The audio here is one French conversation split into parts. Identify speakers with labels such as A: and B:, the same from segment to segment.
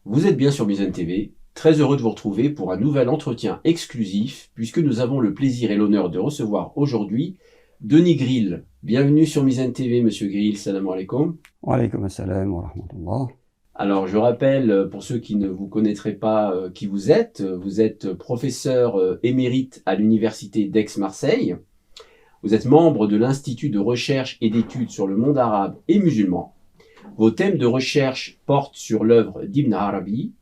A: Vous êtes bien sur Mizan TV, très heureux de vous retrouver pour un nouvel entretien exclusif, puisque nous avons le plaisir et l'honneur de recevoir aujourd'hui Denis Grill. Bienvenue sur Mizan TV, monsieur Grill, salam alaikum.
B: Wa alaykoum assalam wa rahmatullah.
A: Alors je rappelle, pour ceux qui ne vous connaîtraient pas qui vous êtes professeur émérite à l'université d'Aix-Marseille. Vous êtes membre de l'Institut de recherche et d'études sur le monde arabe et musulman. Vos thèmes de recherche portent sur l'œuvre d'Ibn Arabi,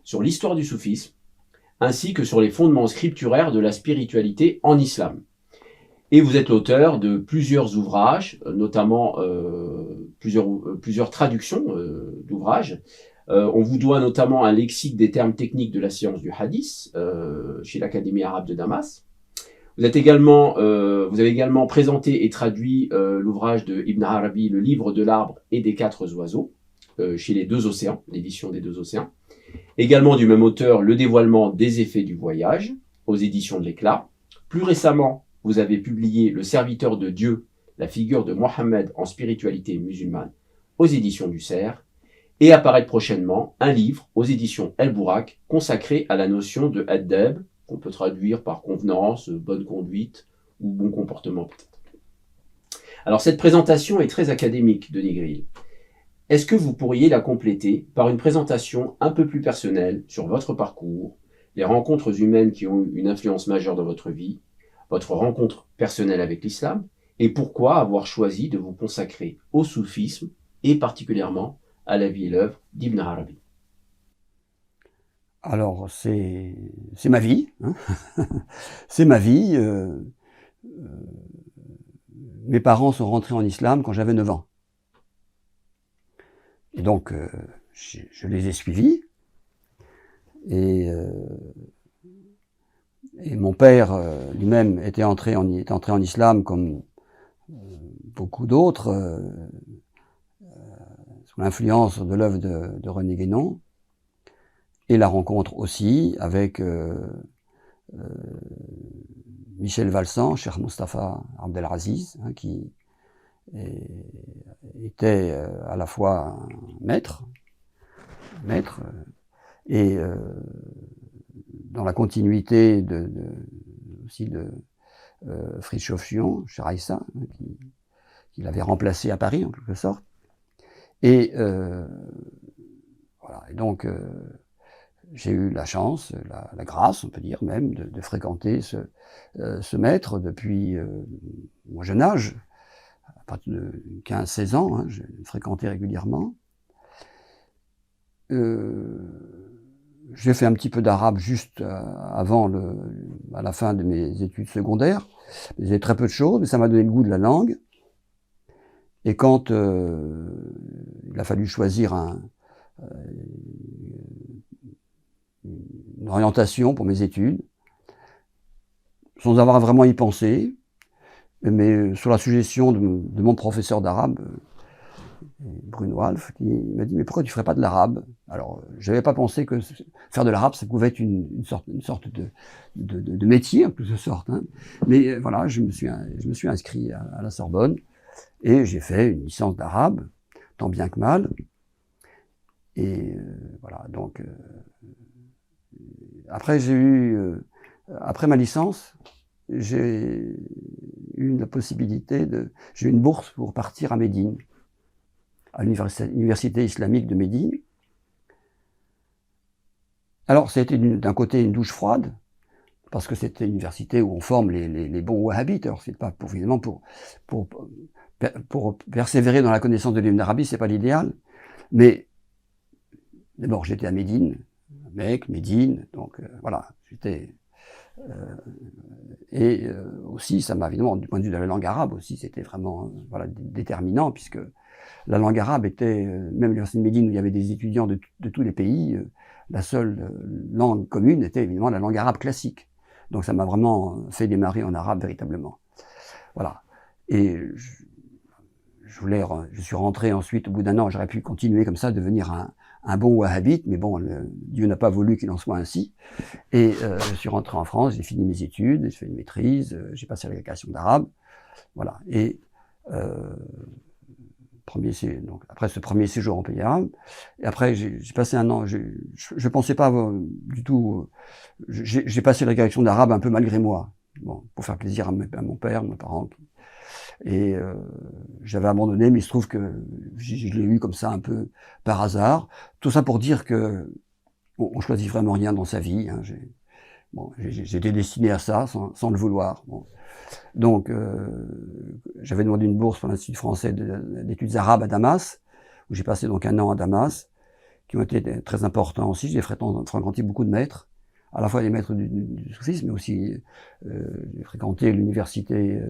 A: sur l'histoire du soufisme, ainsi que sur les fondements scripturaires de la spiritualité en islam. Et vous êtes l'auteur de plusieurs ouvrages, notamment plusieurs traductions d'ouvrages. On vous doit notamment un lexique des termes techniques de la science du hadith chez l'Académie arabe de Damas. Vous avez également présenté et traduit l'ouvrage de Ibn Arabi, Le livre de l'arbre et des quatre oiseaux, chez les Deux Océans, l'édition des Deux Océans. Également du même auteur, Le dévoilement des effets du voyage, aux éditions de l'Éclat. Plus récemment, vous avez publié Le serviteur de Dieu, la figure de Mohammed en spiritualité musulmane, aux éditions du Cerf. Et apparaître prochainement un livre aux éditions El Bourak consacré à la notion de Adab, qu'on peut traduire par convenance, bonne conduite ou bon comportement peut-être. Alors cette présentation est très académique, Denis Grill. Est-ce que vous pourriez la compléter par une présentation un peu plus personnelle sur votre parcours, les rencontres humaines qui ont eu une influence majeure dans votre vie, votre rencontre personnelle avec l'islam, et pourquoi avoir choisi de vous consacrer au soufisme et particulièrement à la vie et l'œuvre d'Ibn Arabi?
B: Alors, c'est ma vie, hein. C'est ma vie. Mes parents sont rentrés en islam quand j'avais 9 ans. Et donc, je les ai suivis. Et mon père lui-même était entré en islam comme beaucoup d'autres, sous l'influence de l'œuvre de René Guénon. Et la rencontre aussi avec Michel Valsan, Cheikh Moustapha Abdelaziz, hein, qui était à la fois un maître et dans la continuité aussi de Fritjof Schuon, Cheikh Aïssa, hein, qui l'avait remplacé à Paris en quelque sorte. Et voilà. Et donc j'ai eu la chance, la grâce, on peut dire même, de fréquenter ce maître depuis mon jeune âge, à partir de 15-16 ans, hein, je le fréquentais régulièrement. J'ai fait un petit peu d'arabe juste à la fin de mes études secondaires. J'ai très peu de choses, mais ça m'a donné le goût de la langue. Et quand il a fallu choisir une orientation pour mes études, sans avoir vraiment à y penser, mais sur la suggestion de mon professeur d'arabe, Bruno Alf, qui m'a dit « Mais pourquoi tu ne ferais pas de l'arabe ?» Alors, je n'avais pas pensé que faire de l'arabe, ça pouvait être une sorte de métier, en quelque sorte, hein. Mais voilà, je me suis inscrit à la Sorbonne, et j'ai fait une licence d'arabe, tant bien que mal. Et voilà, donc après après ma licence, j'ai eu la possibilité j'ai eu une bourse pour partir à Médine, à l'université islamique de Médine. Alors, c'était d'un côté une douche froide, parce que c'était une université où on forme les bons wahhabites. Alors, c'est pas évidemment pour persévérer dans la connaissance de l'Ibn Arabi, c'est pas l'idéal. Mais d'abord, j'étais à Médine, Mecque, Médine, donc voilà, j'étais. Et aussi, ça m'a évidemment, du point de vue de la langue arabe aussi, c'était vraiment voilà, déterminant, puisque la langue arabe était, même l'université de Médine où il y avait des étudiants de tous les pays, la seule langue commune était évidemment la langue arabe classique. Donc ça m'a vraiment fait démarrer en arabe véritablement. Voilà. Et je suis rentré ensuite, au bout d'1 an, j'aurais pu continuer comme ça, devenir un bon wahhabite, mais bon, Dieu n'a pas voulu qu'il en soit ainsi. Et je suis rentré en France, j'ai fini mes études, j'ai fait une maîtrise, j'ai passé l'agrégation d'arabe, voilà. Et donc après ce premier séjour en pays arabe, et après j'ai passé un an, je pensais pas du tout, j'ai passé la direction d'arabe un peu malgré moi, bon, pour faire plaisir à mon père, mes parents, et j'avais abandonné, mais il se trouve que je l'ai eu comme ça un peu par hasard, tout ça pour dire que on choisit vraiment rien dans sa vie, hein, j'étais destiné à ça sans le vouloir. Bon. Donc, j'avais demandé une bourse pour l'Institut français d'études arabes à Damas, où j'ai passé donc un an à Damas, qui ont été très importants aussi. J'ai fréquenté beaucoup de maîtres, à la fois des maîtres du soufisme, mais aussi j'ai fréquenté l'université,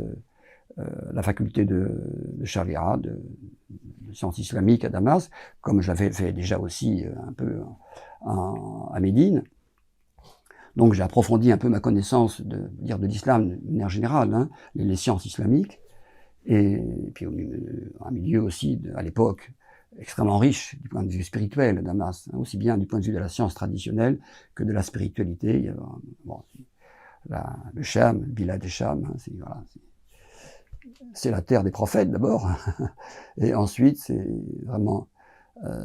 B: la faculté de Sharia, de sciences islamiques à Damas, comme je l'avais fait déjà aussi un peu à Médine. Donc j'ai approfondi un peu ma connaissance de l'islam de manière générale, hein, les sciences islamiques, et puis un milieu aussi, à l'époque, extrêmement riche du point de vue spirituel, Damas, hein, aussi bien du point de vue de la science traditionnelle que de la spiritualité. Il y avait, bon, le Cham, le Bilad des Cham, hein, c'est la terre des prophètes d'abord, et ensuite c'est vraiment...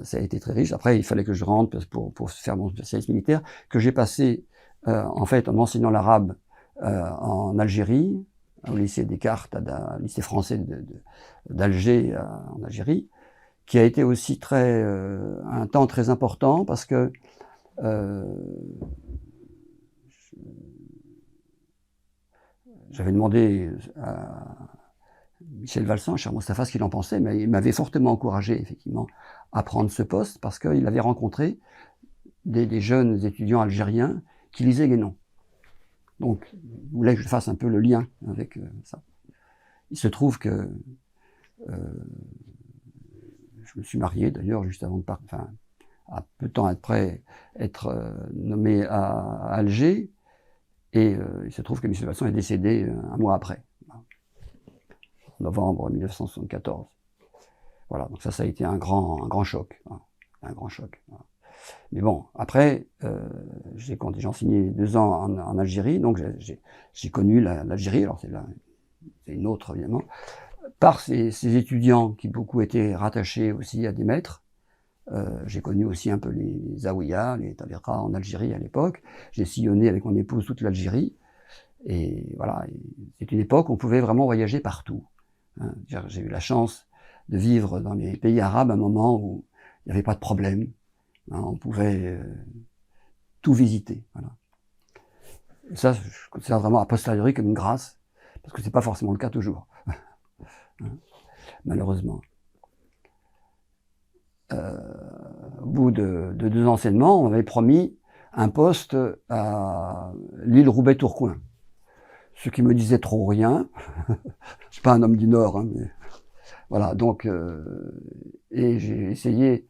B: ça a été très riche. Après, il fallait que je rentre pour faire mon service militaire, que j'ai passé en fait en enseignant l'arabe en Algérie, au lycée Descartes, lycée français d'Alger en Algérie, qui a été aussi un temps très important parce que j'avais demandé à Michel Valsan, cher Moustapha, ce qu'il en pensait, mais il m'avait fortement encouragé, effectivement, à prendre ce poste parce qu'il avait rencontré des jeunes étudiants algériens qui lisaient Guénon. Donc, il voulait que je fasse un peu le lien avec ça. Il se trouve que je me suis marié, d'ailleurs, juste avant de partir, enfin, à peu de temps après être nommé à Alger, et il se trouve que Michel Valsan est décédé un mois après. Novembre 1974. Voilà, donc ça a été un grand choc. Hein, un grand choc. Voilà. Mais bon, après, j'ai enseigné 2 ans en Algérie, donc j'ai connu l'Algérie, alors c'est une autre évidemment, par ces étudiants qui beaucoup étaient rattachés aussi à des maîtres. J'ai connu aussi un peu les Zaouïas, les Tariqa en Algérie à l'époque. J'ai sillonné avec mon épouse toute l'Algérie. Et voilà, c'est une époque où on pouvait vraiment voyager partout. Hein. J'ai eu la chance de vivre dans les pays arabes à un moment où il n'y avait pas de problème. Hein, on pouvait tout visiter. Voilà. Et ça, je considère vraiment a posteriori comme une grâce, parce que c'est pas forcément le cas toujours. Hein, malheureusement. Au bout de 2 enseignements, on m'avait promis un poste à l'île Roubaix-Tourcoing. Ce qui me disait trop rien. Je suis pas un homme du Nord, hein, mais voilà. Donc, et j'ai essayé,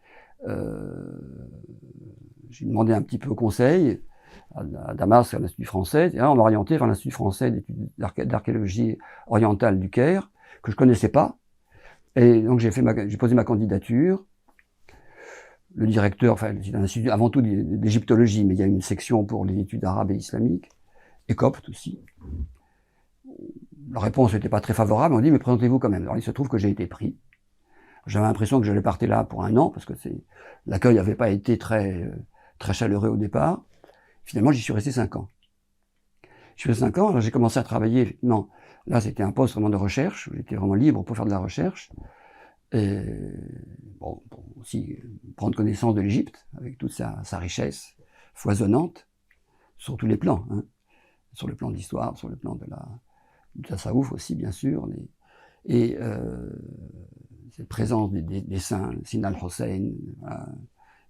B: j'ai demandé un petit peu conseil à Damas, à l'Institut français, et là, on m'a orienté vers l'Institut français d'études d'archéologie orientale du Caire, que je connaissais pas. Et donc j'ai posé ma candidature. Le directeur, enfin, c'est un institut avant tout d'égyptologie, mais il y a une section pour les études arabes et islamiques, et coptes aussi. La réponse n'était pas très favorable, on m'a dit, mais présentez-vous quand même. Alors il se trouve que j'ai été pris. J'avais l'impression que j'allais partir là pour 1 an, parce que l'accueil n'avait pas été très chaleureux au départ. Finalement, j'y suis resté 5 ans. Je suis resté 5 ans, alors j'ai commencé à travailler, effectivement. Là, c'était un poste vraiment de recherche, j'étais vraiment libre pour faire de la recherche. Et bon, pour aussi prendre connaissance de l'Égypte, avec toute sa richesse foisonnante, sur tous les plans, hein. Sur le plan de l'histoire, sur le plan du tassaouf aussi, bien sûr, et cette présence des saints, Sina al-Hussein,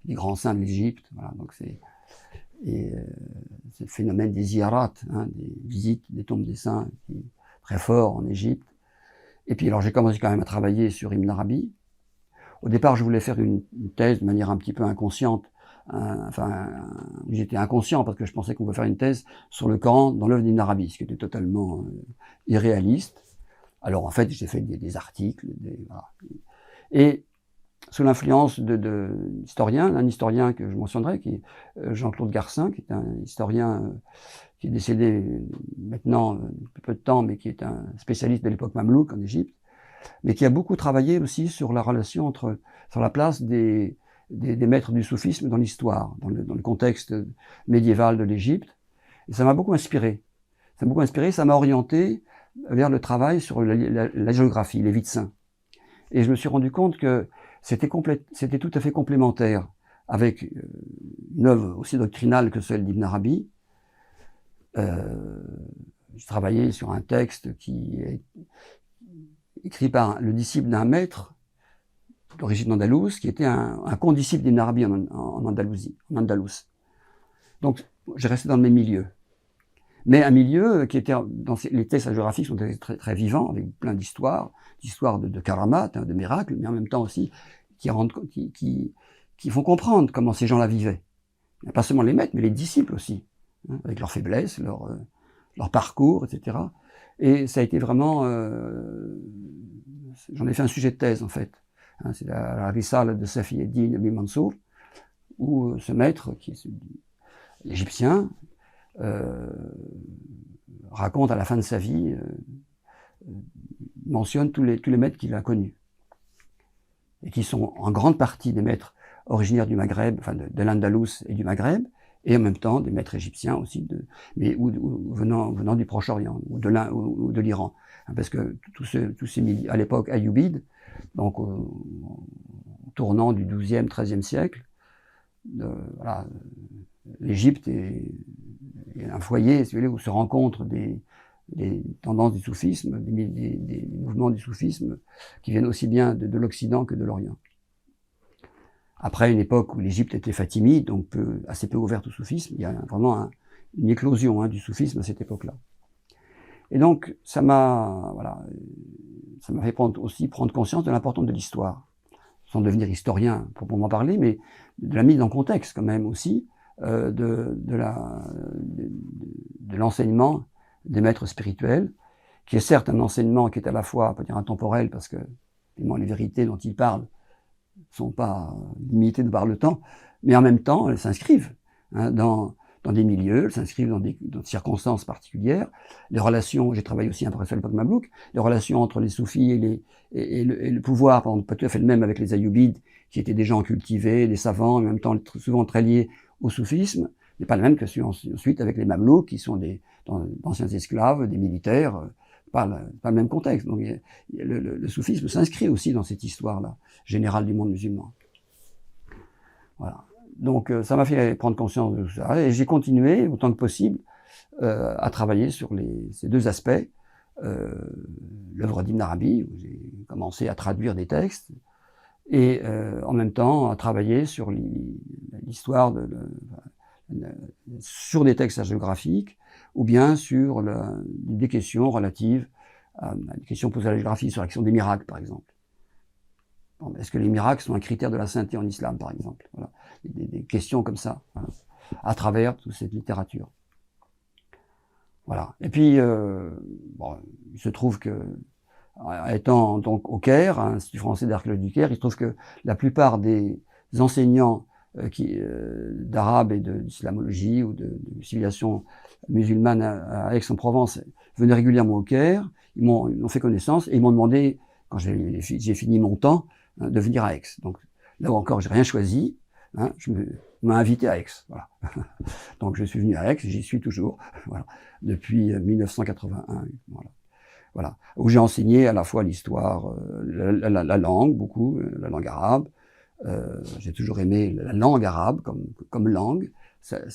B: les grands saints de l'Égypte, voilà, donc ce phénomène des ziyarat, hein, des visites des tombes des saints, qui est très fort en Égypte. Et puis alors j'ai commencé quand même à travailler sur Ibn Arabi. Au départ, je voulais faire une thèse de manière un petit peu inconsciente. J'étais inconscient parce que je pensais qu'on pouvait faire une thèse sur le Coran dans l'œuvre d'Ibn Arabi, ce qui était totalement irréaliste. Alors en fait, j'ai fait des articles, voilà. Et sous l'influence d'historiens, un historien que je mentionnerai, qui est Jean-Claude Garcin, qui est un historien qui est décédé maintenant, peu de temps, mais qui est un spécialiste de l'époque mamelouk en Égypte, mais qui a beaucoup travaillé aussi sur la relation sur la place des maîtres du soufisme dans l'histoire, dans le contexte médiéval de l'Égypte. Et ça m'a beaucoup inspiré. Ça m'a orienté vers le travail sur la géographie, les vies de saints. Et je me suis rendu compte que c'était tout à fait complémentaire avec une œuvre aussi doctrinale que celle d'Ibn Arabi. J'ai travaillé sur un texte qui est écrit par le disciple d'un maître d'origine andalouse, qui était un condisciple d'Ibn Arabi en Andalousie, en Andalous. Donc, j'ai resté dans le même milieu. Mais un milieu qui était, les textes géographiques sont très, très vivants, avec plein d'histoires de karamat, de miracles, mais en même temps aussi qui font comprendre comment ces gens-là vivaient. Pas seulement les maîtres, mais les disciples aussi, hein, avec leurs faiblesses, leur parcours, etc. Et ça a été vraiment... j'en ai fait un sujet de thèse, en fait. Hein, c'est la Risale de Safi Eddin Ibn Mansour, où ce maître, qui est égyptien, raconte à la fin de sa vie, mentionne tous les maîtres qu'il a connus, et qui sont en grande partie des maîtres originaires du Maghreb, enfin de l'Andalous et du Maghreb, et en même temps des maîtres égyptiens aussi, mais venant du Proche-Orient ou de l'Iran, parce que tous ces à l'époque ayyoubides, donc tournant du XIIe, XIIIe siècle, voilà, l'Égypte est un foyer, si vous voulez, où se rencontrent des tendances du soufisme, des mouvements du soufisme qui viennent aussi bien de l'Occident que de l'Orient. Après une époque où l'Égypte était fatimide, donc assez peu ouverte au soufisme, il y a vraiment une éclosion du soufisme à cette époque-là. Et donc, ça m'a fait prendre conscience de l'importance de l'histoire, sans devenir historien proprement parler, mais de la mise en contexte quand même aussi, de l'enseignement des maîtres spirituels, qui est certes un enseignement qui est à la fois, on peut dire, intemporel, parce que les vérités dont ils parlent ne sont pas limitées de par le temps, mais en même temps, elles s'inscrivent dans des milieux, elles s'inscrivent dans des circonstances particulières. Les relations, j'ai travaillé aussi un peu sur l'époque Mablouk, les relations entre les soufis et le pouvoir, par exemple, pas tout à fait le même avec les ayyoubides, qui étaient des gens cultivés, des savants, en même temps souvent très liés au soufisme, n'est pas le même que ensuite avec les Mamelouks, qui sont d'anciens esclaves, des militaires, pas le même contexte. Donc le soufisme s'inscrit aussi dans cette histoire-là, générale du monde musulman. Voilà. Donc ça m'a fait prendre conscience de tout ça, et j'ai continué autant que possible à travailler sur ces deux aspects. L'œuvre d'Ibn Arabi, où j'ai commencé à traduire des textes, et en même temps à travailler sur l'histoire sur des textes géographiques, ou bien sur des questions relatives à des questions posées à la géographie, sur la question des miracles, par exemple. Bon, est-ce que les miracles sont un critère de la sainteté en islam, par exemple? Voilà. Des questions comme ça, voilà, à travers toute cette littérature. Voilà. Et puis, il se trouve que, étant donc au Caire, à l'Institut français d'archéologie du Caire, il se trouve que la plupart des enseignants d'arabe et d'islamologie ou de civilisation musulmane à Aix-en-Provence venaient régulièrement au Caire. Ils m'ont fait connaissance et ils m'ont demandé, quand j'ai fini mon temps, de venir à Aix. Donc là encore, j'ai rien choisi. On m'a invité à Aix. Voilà. Donc je suis venu à Aix, j'y suis toujours, voilà, depuis 1981. Voilà. Où j'ai enseigné à la fois l'histoire, la langue, beaucoup, la langue arabe. J'ai toujours aimé la langue arabe comme langue,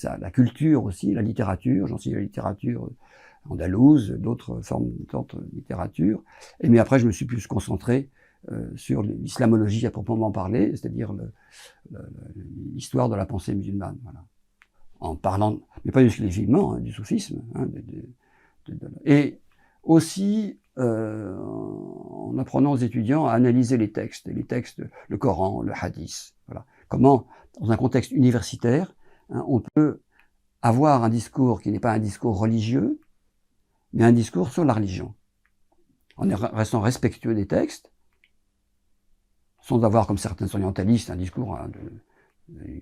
B: la culture aussi, la littérature. J'enseigne la littérature andalouse, d'autres formes d'autres littératures. Mais après, je me suis plus concentré sur l'islamologie à proprement parler, c'est-à-dire l'histoire de la pensée musulmane. Voilà. En parlant, mais pas exclusivement, du soufisme. Et aussi en apprenant aux étudiants à analyser les textes, le Coran, le Hadith. Voilà. Comment, dans un contexte universitaire, on peut avoir un discours qui n'est pas un discours religieux, mais un discours sur la religion, en restant respectueux des textes, sans avoir, comme certains orientalistes, un discours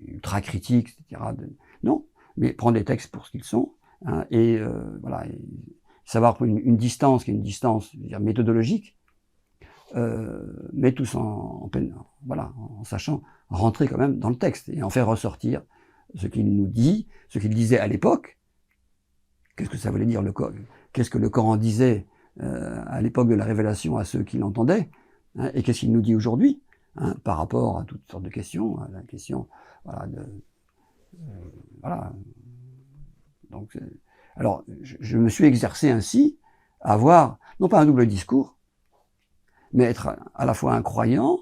B: ultra critique, etc. Non, mais prendre les textes pour ce qu'ils sont, et voilà, et savoir une distance qui est une distance, je veux dire, méthodologique, mais tous voilà, en sachant rentrer quand même dans le texte et en faire ressortir ce qu'il nous dit, ce qu'il disait à l'époque. Qu'est-ce que ça voulait dire le Coran? Qu'est-ce que le Coran disait à l'époque de la révélation à ceux qui l'entendaient, hein, et qu'est-ce qu'il nous dit aujourd'hui, hein, par rapport à toutes sortes de questions, à la question, voilà, voilà. Donc, alors, je me suis exercé ainsi à avoir, non pas un double discours, mais être à la fois un croyant,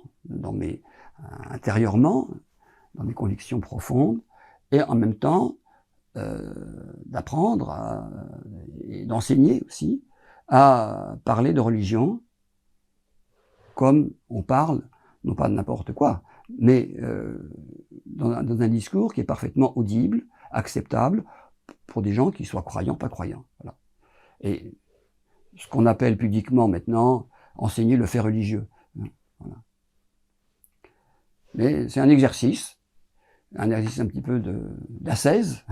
B: intérieurement, dans mes convictions profondes, et en même temps, d'apprendre et d'enseigner aussi à parler de religion comme on parle, non pas de n'importe quoi, mais dans un discours qui est parfaitement audible, acceptable, pour des gens qui soient croyants, pas croyants. Voilà. Et ce qu'on appelle pudiquement maintenant enseigner le fait religieux. Voilà. Mais c'est un exercice un petit peu d'ascèse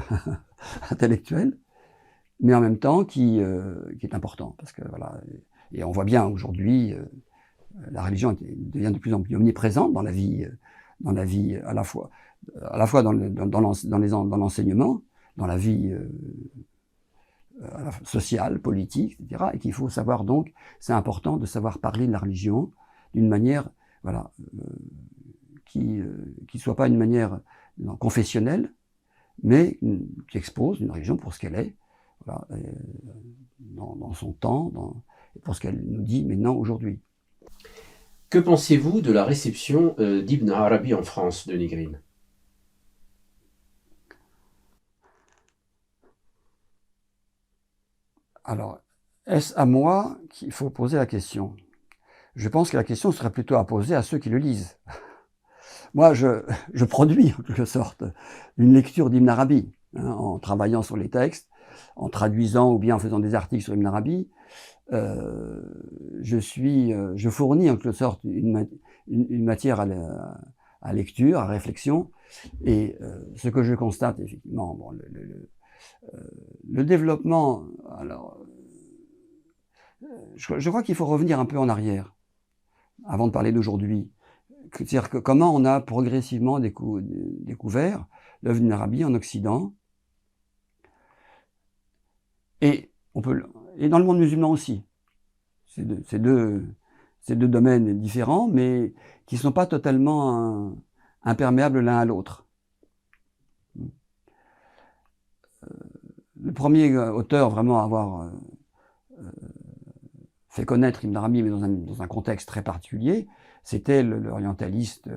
B: intellectuelle, mais en même temps qui est important, parce que voilà, et on voit bien aujourd'hui, la religion devient de plus en plus omniprésente dans la vie à la fois dans l'enseignement, dans la vie sociale, politique, etc. Et qu'il faut savoir donc, c'est important de savoir parler de la religion d'une manière, voilà, qui soit pas une manière confessionnelle, mais qui expose une religion pour ce qu'elle est, voilà, dans son temps, pour ce qu'elle nous dit maintenant aujourd'hui.
A: Que pensez-vous de la réception d'Ibn Arabi en France, Denis Green?
B: Alors, est-ce à moi qu'il faut poser la question? Je pense que la question serait plutôt à poser à ceux qui le lisent. Moi, je produis, en quelque sorte, une lecture d'Ibn Arabi, hein, en travaillant sur les textes, en traduisant ou bien en faisant des articles sur Ibn Arabi. Je fournis, en quelque sorte, une matière à lecture, à réflexion, et ce que je constate, effectivement, bon, le développement, alors, je crois qu'il faut revenir un peu en arrière, avant de parler d'aujourd'hui. C'est-à-dire que comment on a progressivement découvert l'œuvre d'Ibn Arabi en Occident, et dans le monde musulman aussi. C'est deux domaines différents, mais qui ne sont pas totalement imperméables l'un à l'autre. Le premier auteur vraiment à avoir fait connaître Ibn Arabi, mais dans un contexte très particulier, c'était l'orientaliste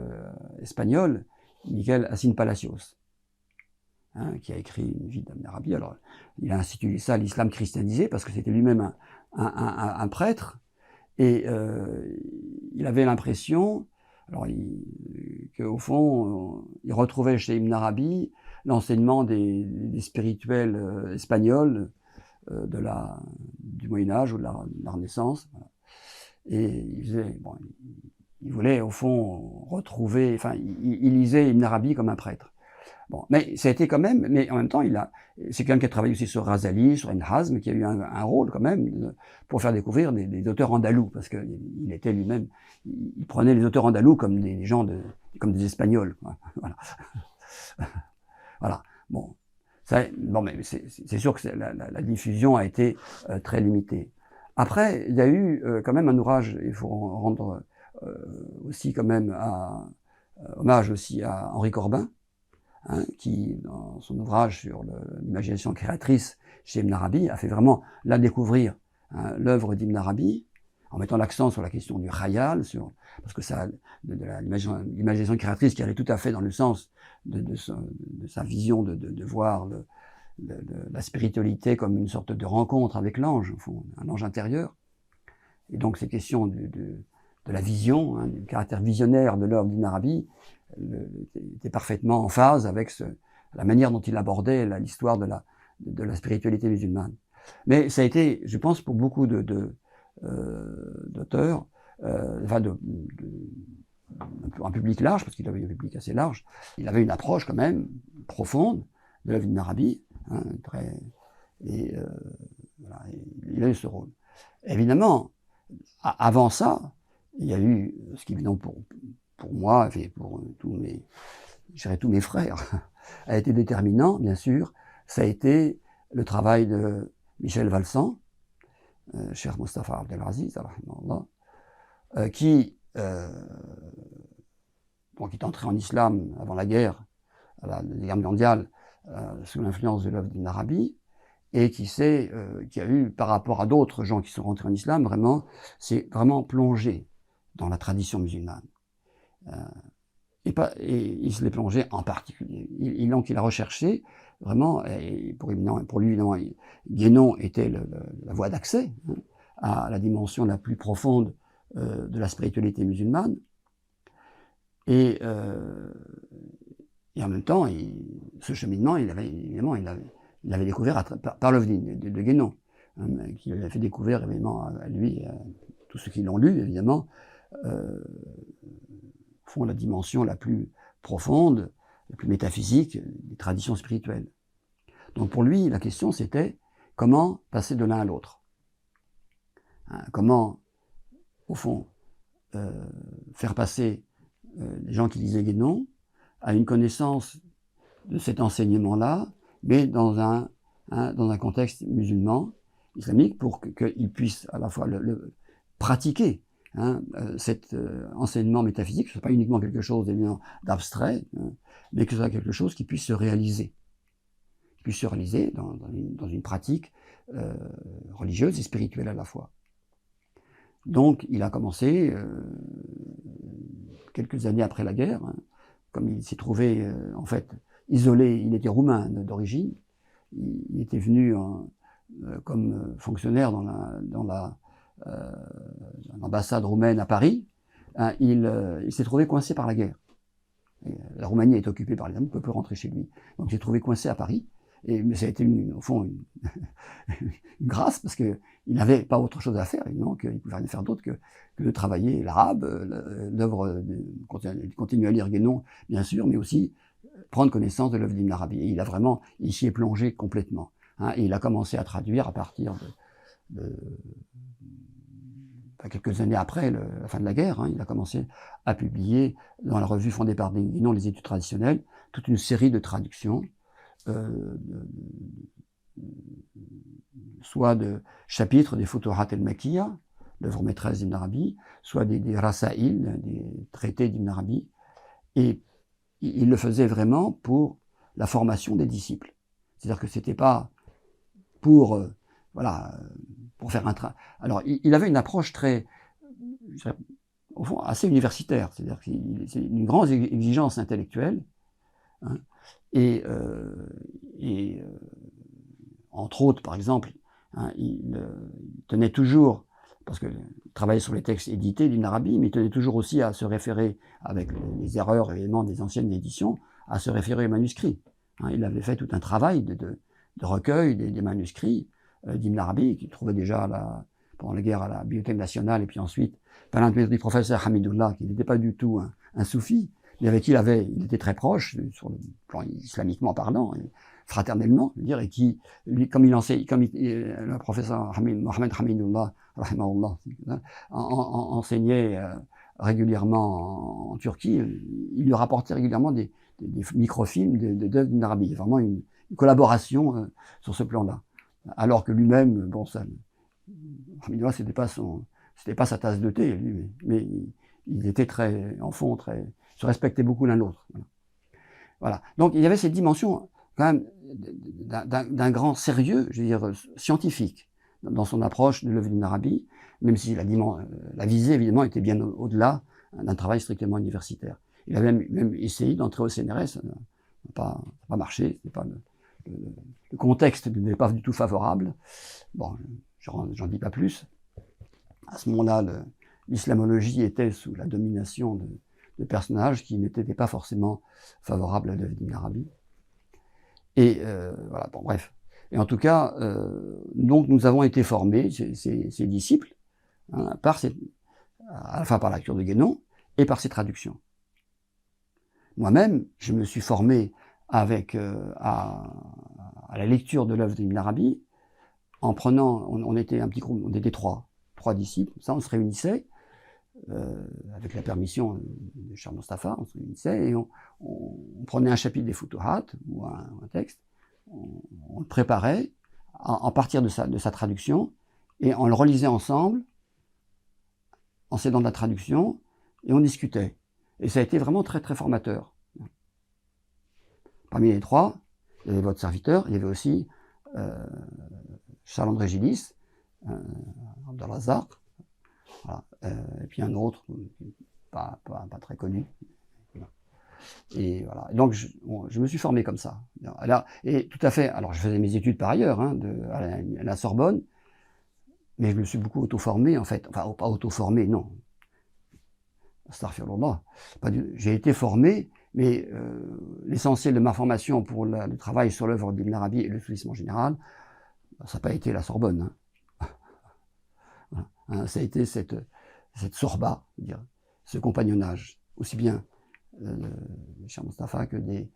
B: espagnol Miguel Assin Palacios, hein, qui a écrit une vie d'Ibn Arabi. Alors, il a intitulé ça l'islam christianisé, parce que c'était lui-même un prêtre, et il avait l'impression, qu'au fond, il retrouvait chez Ibn Arabi l'enseignement des spirituels espagnols du Moyen-Âge ou de la Renaissance. Voilà. Et il voulait, au fond, retrouver, enfin, il lisait Ibn Arabi comme un prêtre. Bon, mais ça a été quand même, mais en même temps, c'est quelqu'un qui a travaillé aussi sur Razali, sur Ibn Hazm, qui a eu un rôle quand même pour faire découvrir des auteurs andalous, parce qu'il était lui-même, il prenait les auteurs andalous comme des gens comme des Espagnols. Voilà. Voilà. Bon. Mais c'est sûr que la diffusion a été très limitée. Après, il y a eu quand même un ouvrage, il faut rendre aussi quand même hommage aussi à Henri Corbin, hein, qui, dans son ouvrage sur l'imagination créatrice chez Ibn Arabi, a fait vraiment là découvrir l'œuvre d'Ibn Arabi, en mettant l'accent sur la question du khayal, parce que ça, l'imagination créatrice qui allait tout à fait dans le sens de sa vision de voir la spiritualité comme une sorte de rencontre avec l'ange, un ange intérieur. Et donc ces questions de la vision, hein, du caractère visionnaire de l'œuvre d'Ibn Arabi, était parfaitement en phase avec la manière dont il abordait l'histoire de la spiritualité musulmane. Mais ça a été, je pense, pour beaucoup d'auteurs, un public large, parce qu'il avait un public assez large, il avait une approche quand même profonde de l'œuvre d'Ibn Arabi, hein, voilà, il a eu ce rôle. Évidemment, avant ça, il y a eu, ce qui évidemment pour moi, et pour tous mes frères, a été déterminant, bien sûr, ça a été le travail de Michel Valsan, cher Mostafa Abdelaziz, qui est entré en islam avant la guerre mondiale, sous l'influence de l'œuvre d'Ibn Arabi, et qui a eu, par rapport à d'autres gens qui sont rentrés en islam, s'est vraiment plongé dans la tradition musulmane. Et il se l'est plongé en particulier. Donc il a recherché vraiment, et pour lui évidemment, Guénon était la voie d'accès à la dimension la plus profonde de la spiritualité musulmane. Et en même temps, ce cheminement, il l'avait découvert par l'œuvre de Guénon, qui l'avait fait découvrir évidemment à lui, tous ceux qui l'ont lu évidemment, font la dimension la plus profonde, la plus métaphysique des traditions spirituelles. Donc pour lui, la question c'était comment passer de l'un à l'autre. Comment, au fond, faire passer les gens qui lisaient Guénon à une connaissance de cet enseignement-là, mais dans un contexte musulman, islamique, pour qu'ils puissent à la fois le pratiquer, cet enseignement métaphysique, que ce soit pas uniquement quelque chose d'abstrait, mais que ce soit quelque chose qui puisse se réaliser. Qui puisse se réaliser dans une pratique religieuse et spirituelle à la fois. Donc il a commencé, quelques années après la guerre, comme il s'est trouvé en fait isolé, il était roumain d'origine, il était venu comme fonctionnaire dans l'ambassade roumaine à Paris, il s'est trouvé coincé par la guerre. La Roumanie est occupée par les Allemands, il ne peut plus rentrer chez lui. Donc il s'est trouvé coincé à Paris, mais ça a été au fond une grâce, parce qu'il n'avait pas autre chose à faire, donc il ne pouvait rien faire d'autre que de travailler l'arabe, l'œuvre, continuer à lire Guénon, bien sûr, mais aussi prendre connaissance de l'œuvre d'Ibn Arabi. Et il s'y est plongé complètement. Et il a commencé à traduire à partir quelques années après la fin de la guerre, il a commencé à publier dans la revue fondée par Guénon, les études traditionnelles, toute une série de traductions, soit de chapitres des Futuhat el-Makkiya, l'œuvre maîtresse d'Ibn Arabi, soit des Rasaïl, des traités d'Ibn Arabi, et il le faisait vraiment pour la formation des disciples. C'est-à-dire que c'était pas pour faire un travail. Alors, il avait une approche au fond, assez universitaire, c'est-à-dire qu'il c'est une grande exigence intellectuelle, et entre autres, par exemple, il tenait toujours, parce qu'il travaillait sur les textes édités d'Ibn Arabi, mais il tenait toujours aussi à se référer, avec les erreurs évidemment des anciennes éditions, à se référer aux manuscrits. Il avait fait tout un travail de recueil des manuscrits d'Ibn Arabi, qu'il trouvait déjà pendant la guerre à la Bibliothèque nationale, et puis ensuite, par l'intermédiaire du professeur Hamidullah, qui n'était pas du tout un soufi, mais avec qui il était très proche, sur le plan islamiquement parlant, et fraternellement, je veux dire, et qui, lui, le professeur Mohamed Hamidullah, enseignait régulièrement en Turquie, il lui rapportait régulièrement des microfilms d'œuvres d'Ibn Arabi. Il y a vraiment une collaboration sur ce plan-là. Alors que lui-même, Hamidullah, c'était pas sa tasse de thé, lui, mais il était se respectait beaucoup l'un l'autre. Voilà. Donc il y avait cette dimension quand même d'un grand sérieux, je veux dire, scientifique dans son approche de l'œuvre d'Ibn Arabi, même si la visée évidemment était bien au-delà d'un travail strictement universitaire. Il avait même essayé d'entrer au CNRS, ça n'a pas marché, le contexte n'était pas du tout favorable. Bon, j'en dis pas plus. À ce moment-là, l'islamologie était sous la domination de personnages qui n'étaient pas forcément favorables à l'œuvre d'Ibn Arabi. Et voilà, bon, bref. Et en tout cas, donc nous avons été formés, ces disciples, à la fois par la lecture de Guénon et par ses traductions. Moi-même, je me suis formé à la lecture de l'œuvre d'Ibn Arabi, en prenant, on était un petit groupe, on était trois disciples, ça on se réunissait, avec la permission de Cheikh Mustapha, on se réunissait et on prenait un chapitre des Futuhat ou un texte, on le préparait en partir de sa traduction et on le relisait ensemble en s'aidant de la traduction et on discutait. Et ça a été vraiment très très formateur. Parmi les trois, il y avait votre serviteur, il y avait aussi Charles-André Gillis, Abdelrazak, voilà, et puis un autre, pas très connu. Et voilà. Et donc je me suis formé comme ça. Alors, et tout à fait. Alors je faisais mes études par ailleurs, hein, à la Sorbonne, mais je me suis beaucoup auto-formé en fait. Enfin, pas auto-formé, non. Astaghfirullah. J'ai été formé, mais l'essentiel de ma formation pour le travail sur l'œuvre d'Ibn Arabi et le soufisme en général, ça n'a pas été la Sorbonne. Hein. Voilà. Hein, ça a été cette sorba, ce compagnonnage, aussi bien Cheikh Mustapha que des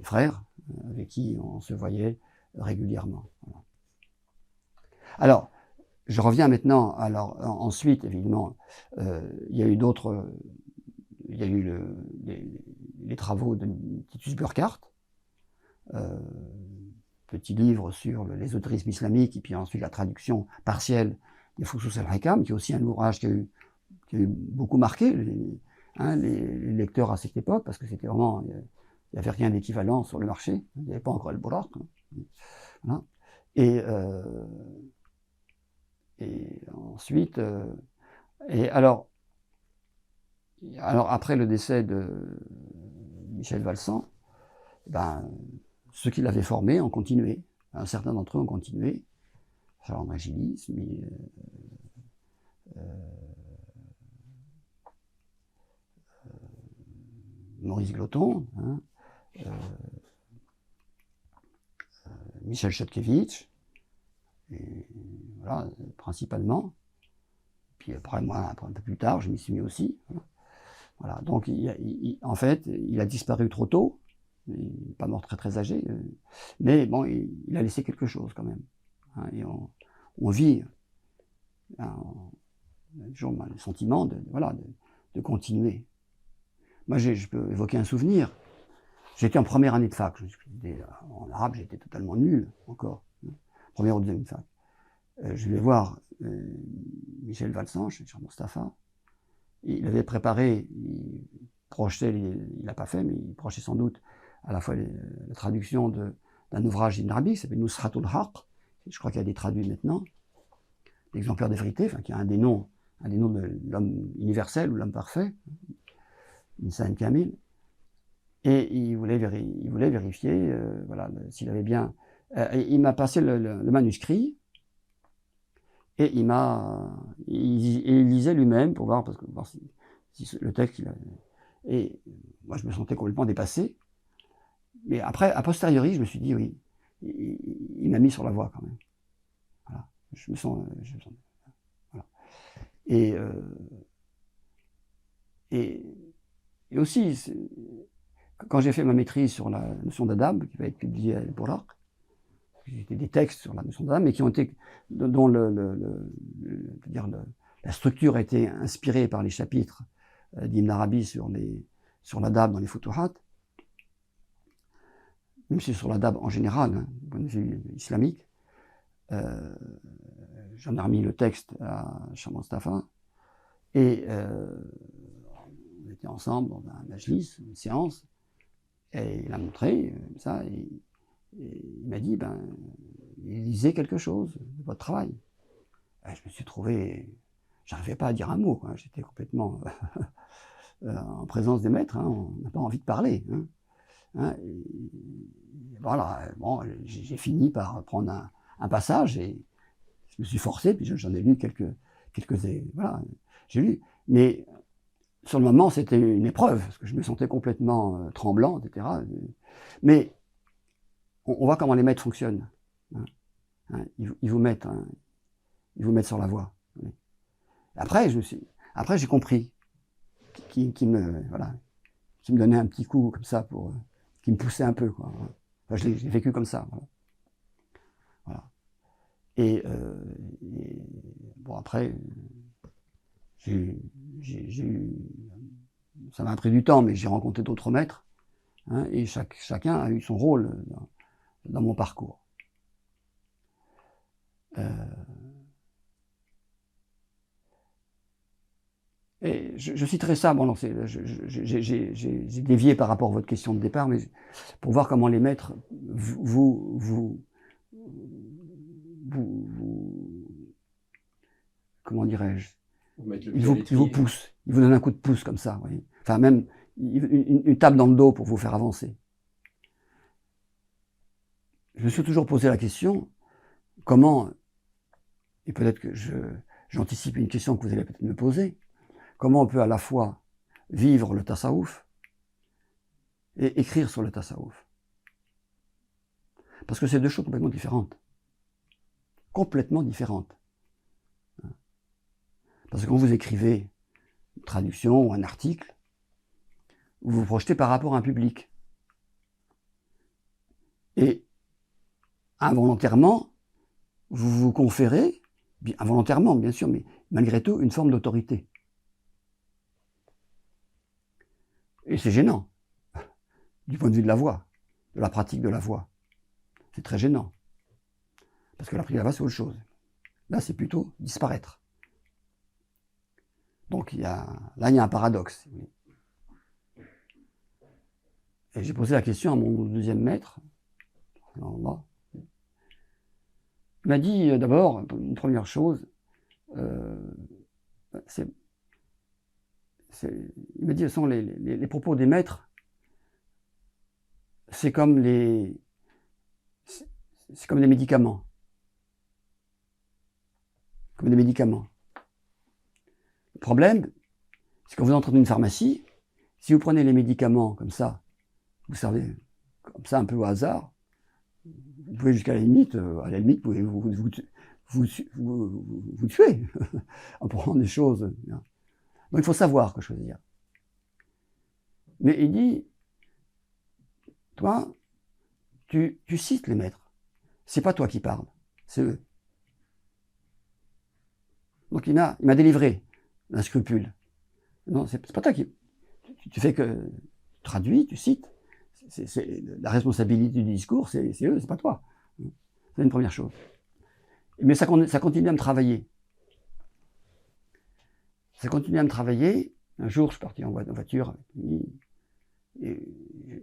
B: frères avec qui on se voyait régulièrement. Voilà. Alors, je reviens maintenant. Alors ensuite, évidemment, il y a eu d'autres. Il y a eu les travaux de Titus Burkhardt, petit livre sur l'ésotérisme islamique, et puis ensuite la traduction partielle des Fusus al-Hikam, qui est aussi un ouvrage qui a eu beaucoup marqué les lecteurs à cette époque, parce que c'était vraiment, il n'y avait rien d'équivalent sur le marché, il n'y avait pas encore le Buraq. Voilà. Et ensuite, et alors après le décès de Michel Valsan, ben, ceux qui l'avaient formé ont continué. Un certain d'entre eux ont continué. Charles-André Gillis, Maurice Gloton, hein, Michel Chodkiewicz, et voilà, principalement. Puis après, moi, un peu plus tard, je m'y suis mis aussi. Voilà. Donc, en fait, il a disparu trop tôt. Il n'est pas mort très très âgé. Mais bon, il a laissé quelque chose quand même. Hein, et on vit toujours le sentiment de continuer. Moi, je peux évoquer un souvenir. J'étais en première année de fac. En arabe, j'étais totalement nul encore. Première ou deuxième fac. Je vais voir Michel Valsan, chez Cheikh Mustapha. Il avait préparé, il projetait, il n'a pas fait, mais il projetait sans doute à la fois la traduction d'un ouvrage d'Ibn Arabi qui s'appelle Nusratul Haq. Je crois qu'il a été traduit maintenant. L'exemplaire de vérité, enfin, qui a un des noms de l'homme universel ou l'homme parfait, Insan Kamil. Et il voulait vérifier, voilà, s'il avait bien. Il m'a passé le manuscrit. Et il lisait lui-même pour voir si le texte. Et moi, je me sentais complètement dépassé. Mais après, a posteriori, je me suis dit, oui, il m'a mis sur la voie quand même. Voilà. Je me sens voilà. Et aussi, quand j'ai fait ma maîtrise sur la notion d'Adab, qui va être publiée à l'Buraq, c'était des textes sur la notion d'âme, mais dont la structure a été inspirée par les chapitres d'Ibn Arabi sur l'adab dans les Futuhat, même si sur l'adab en général, hein, du point de vue islamique. J'en ai remis le texte à Cheikh Mustapha, et on était ensemble dans un majlis, une séance, et il a montré ça, et il m'a dit, il lisait quelque chose de votre travail. Et je me suis trouvé, j'arrivais pas à dire un mot, j'étais complètement en présence des maîtres, hein, on n'a pas envie de parler. Et voilà, bon, j'ai fini par prendre un passage et je me suis forcé, puis j'en ai lu quelques voilà, j'ai lu. Mais sur le moment, c'était une épreuve, parce que je me sentais complètement tremblant, etc. Mais on voit comment les maîtres fonctionnent. Ils vous mettent sur la voie. Après, j'ai compris qui me donnait un petit coup comme ça qui me poussait un peu, quoi. Enfin, je l'ai vécu comme ça. Voilà. Et bon, après, ça m'a pris du temps, mais j'ai rencontré d'autres maîtres, hein, et chacun a eu son rôle dans mon parcours. Et je citerai ça, bon, j'ai dévié par rapport à votre question de départ, mais pour voir comment les maîtres comment dirais-je, ils vous poussent, ils vous donnent un coup de pouce comme ça, vous voyez. Enfin même une tape dans le dos pour vous faire avancer. Je me suis toujours posé la question, comment, et peut-être que j'anticipe une question que vous allez peut-être me poser, comment on peut à la fois vivre le tasawwuf et écrire sur le tasawwuf? Parce que c'est deux choses complètement différentes. Complètement différentes. Parce que quand vous écrivez une traduction ou un article, vous vous projetez par rapport à un public. Et involontairement, vous vous conférez, involontairement bien sûr, mais malgré tout, une forme d'autorité. Et c'est gênant, du point de vue de la voix, de la pratique de la voix. C'est très gênant. Parce que la pratique de la voix, c'est autre chose. Là, c'est plutôt disparaître. Donc, là, il y a un paradoxe. Et j'ai posé la question à mon deuxième maître. Il m'a dit d'abord, une première chose, il m'a dit, ce sont les propos des maîtres, c'est comme des médicaments. Comme des médicaments. Le problème, c'est quand vous entrez dans une pharmacie, si vous prenez les médicaments comme ça, vous savez, comme ça un peu au hasard, vous pouvez jusqu'à la limite, vous pouvez vous tuer en prenant des choses. Donc il faut savoir que choisir. Mais il dit, toi, tu cites les maîtres. C'est pas toi qui parles, c'est eux. Donc il m'a délivré d'un scrupule. Non, c'est pas toi qui... Tu fais que... Tu traduis, tu cites. La responsabilité du discours, c'est eux, c'est pas toi. C'est une première chose. Mais ça continue à me travailler. Ça continue à me travailler. Un jour, je suis parti en voiture avec lui.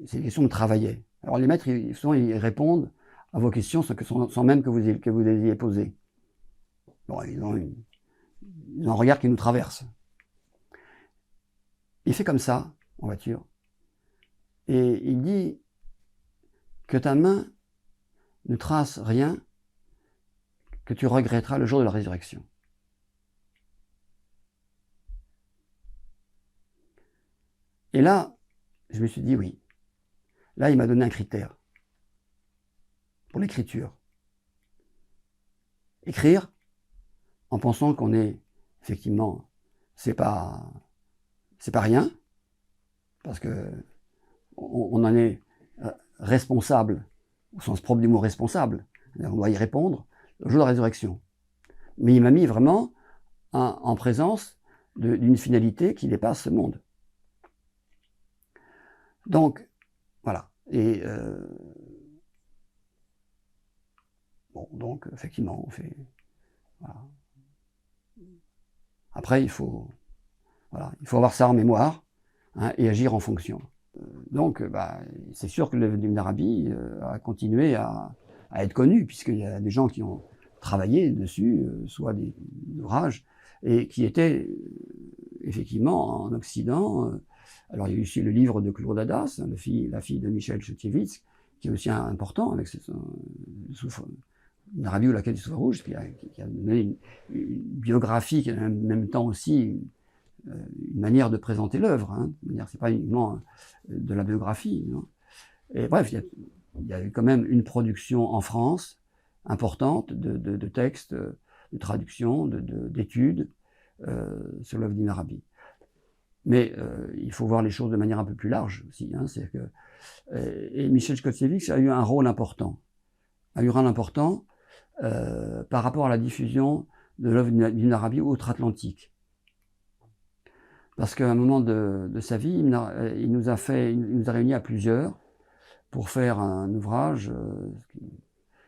B: C'est une question de travailler. Alors les maîtres, souvent, ils répondent à vos questions sans même que vous les ayez posées. Bon, ils ont un regard qui nous traverse. Il fait comme ça, en voiture. Et il dit que ta main ne trace rien que tu regretteras le jour de la résurrection. Et là, je me suis dit oui. Là, il m'a donné un critère pour l'écriture. Écrire en pensant qu'on est, effectivement, c'est pas rien, parce que on en est responsable, au sens propre du mot responsable. On doit y répondre le jour de la résurrection. Mais il m'a mis vraiment en présence d'une finalité qui dépasse ce monde. Donc, voilà. Et bon, donc, effectivement, on fait... Voilà. Après, il faut avoir ça en mémoire, hein, et agir en fonction. Donc, c'est sûr que l'Ibn Arabi a continué à être connu, puisqu'il y a des gens qui ont travaillé dessus, soit des ouvrages, et qui étaient effectivement en Occident. Alors, il y a eu aussi le livre de Claude Hadas, la fille de Michel Chotievitz, qui est aussi important, avec Ibn Arabi ou la quête du Soufre rouge, qui a donné une biographie, qui a en même temps aussi une manière de présenter l'œuvre. Hein. C'est pas uniquement de la biographie. Non. Et bref, il y a eu quand même une production en France importante de textes, de traductions, d'études sur l'œuvre d'Ibn Arabi. Mais il faut voir les choses de manière un peu plus large aussi. Hein. Et Michel Chotievitz a eu un rôle important. Par rapport à la diffusion de l'œuvre d'Ibn Arabi outre-Atlantique. Parce qu'à un moment de sa vie, il nous a réunis à plusieurs pour faire un ouvrage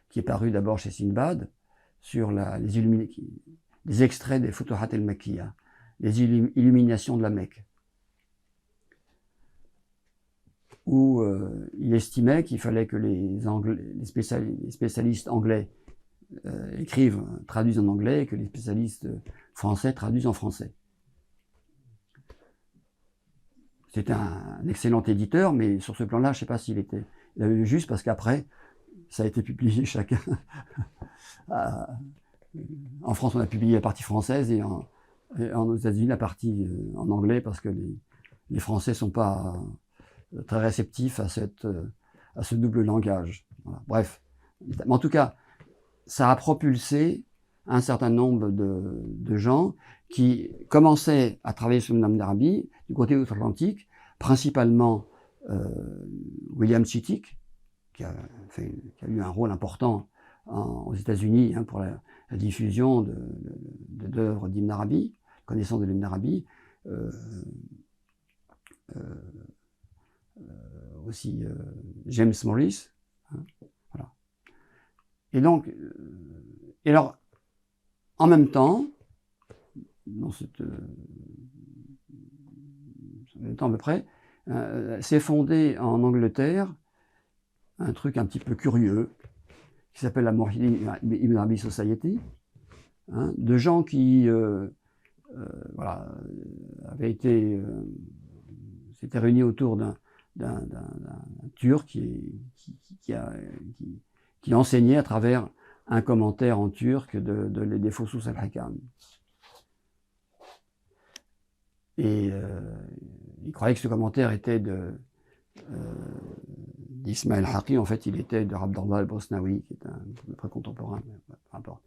B: qui est paru d'abord chez Sinbad sur les extraits des Futuhat el-Makkiya, les illuminations de la Mecque, où il estimait qu'il fallait que les spécialistes anglais traduisent en anglais et que les spécialistes français traduisent en français. C'était un excellent éditeur, mais sur ce plan-là, je ne sais pas s'il avait eu juste, parce qu'après, ça a été publié chacun. En France, on a publié la partie française et aux États-Unis, la partie en anglais, parce que les Français ne sont pas très réceptifs à ce double langage. Voilà. Bref. Mais en tout cas, ça a propulsé un certain nombre de gens qui commençaient à travailler sur le Ibn Arabi du côté outre-Atlantique, principalement William Chittick, qui a eu un rôle important aux États-Unis pour la diffusion d'œuvres d'Ibn Arabi, connaissance de l'Ibn Arabi, aussi James Morris. Voilà. Et donc, et alors, en même temps, en même temps à peu près, s'est fondé en Angleterre un truc un petit peu curieux qui s'appelle la Muhyiddin Ibn Arabi Society, de gens qui s'étaient réunis autour d'un Turc qui enseignait à travers un commentaire en turc des Fusus al-Hakam. Et il croyait que ce commentaire était d'Ismaël Haqi. En fait, il était de Abdallah al-Bosnawi, qui est un peu contemporain, mais peu importe.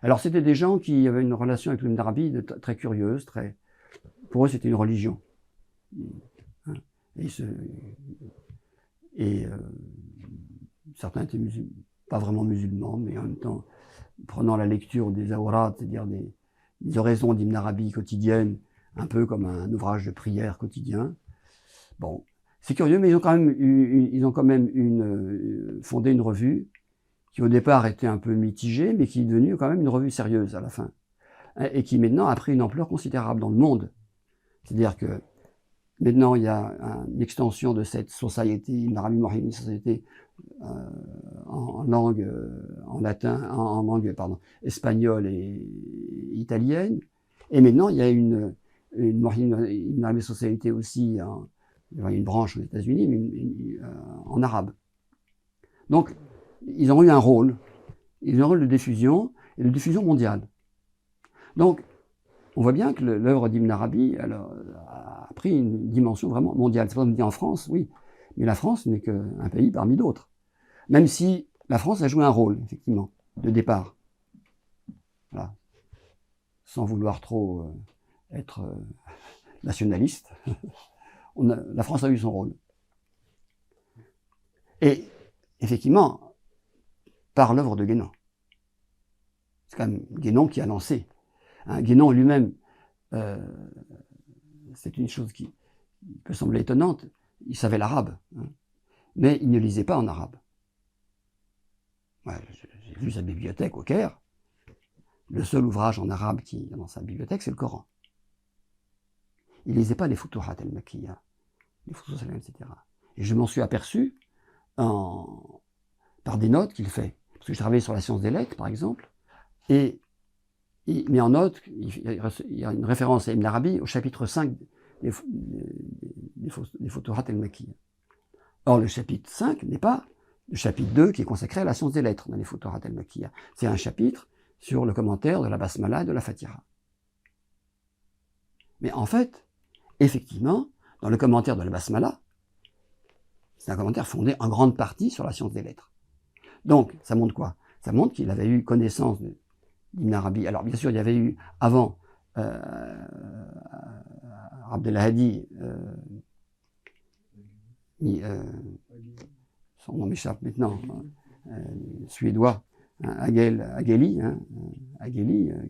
B: Alors, c'était des gens qui avaient une relation avec l'Ibn Arabi très curieuse, pour eux, c'était une religion. Certains étaient pas vraiment musulmans, mais en même temps, prenant la lecture des awrad, c'est-à-dire des oraisons d'Ibn Arabi quotidiennes, un peu comme un ouvrage de prière quotidien. Bon, c'est curieux, mais ils ont quand même fondé une revue qui au départ était un peu mitigée, mais qui est devenue quand même une revue sérieuse à la fin, et qui maintenant a pris une ampleur considérable dans le monde. C'est-à-dire que maintenant il y a une extension de cette Society, Ibn Arabi Muhyiddin Society, en langue espagnole et italienne, et maintenant il y a une Ibn Arabi Society aussi, il y a une branche aux États-Unis, mais en arabe. Donc, ils ont eu un rôle de diffusion, et de diffusion mondiale. Donc, on voit bien que l'œuvre d'Ibn Arabi a pris une dimension vraiment mondiale. C'est pour ça qu'on dit en France, oui, mais la France n'est qu'un pays parmi d'autres. Même si la France a joué un rôle, effectivement, de départ. Voilà. Sans vouloir trop être nationaliste, la France a eu son rôle. Et effectivement, par l'œuvre de Guénon. C'est quand même Guénon qui a lancé. Guénon lui-même, c'est une chose qui peut sembler étonnante, il savait l'arabe, mais il ne lisait pas en arabe. Ouais, j'ai vu sa bibliothèque au Caire. Le seul ouvrage en arabe qui est dans sa bibliothèque, c'est le Coran. Il ne lisait pas les Futuhat el-Makkiya, les Fusus al-Hakam, etc. Et je m'en suis aperçu par des notes qu'il fait. Parce que je travaillais sur la science des lettres, par exemple, et il met en note, il y a une référence à Ibn Arabi au chapitre 5 des Futuhat el-Makkiya. Or, le chapitre 5 n'est pas le chapitre 2 qui est consacré à la science des lettres dans les Futuhat el-Makkiya. C'est un chapitre sur le commentaire de la Basmala et de la Fatiha. Mais en fait, effectivement, dans le commentaire de la Basmala, c'est un commentaire fondé en grande partie sur la science des lettres. Donc, ça montre quoi? Ça montre qu'il avait eu connaissance d'Ibn Arabi. Alors, bien sûr, il y avait eu avant Abdelhadi, son nom m'échappe maintenant, suédois, Ageli,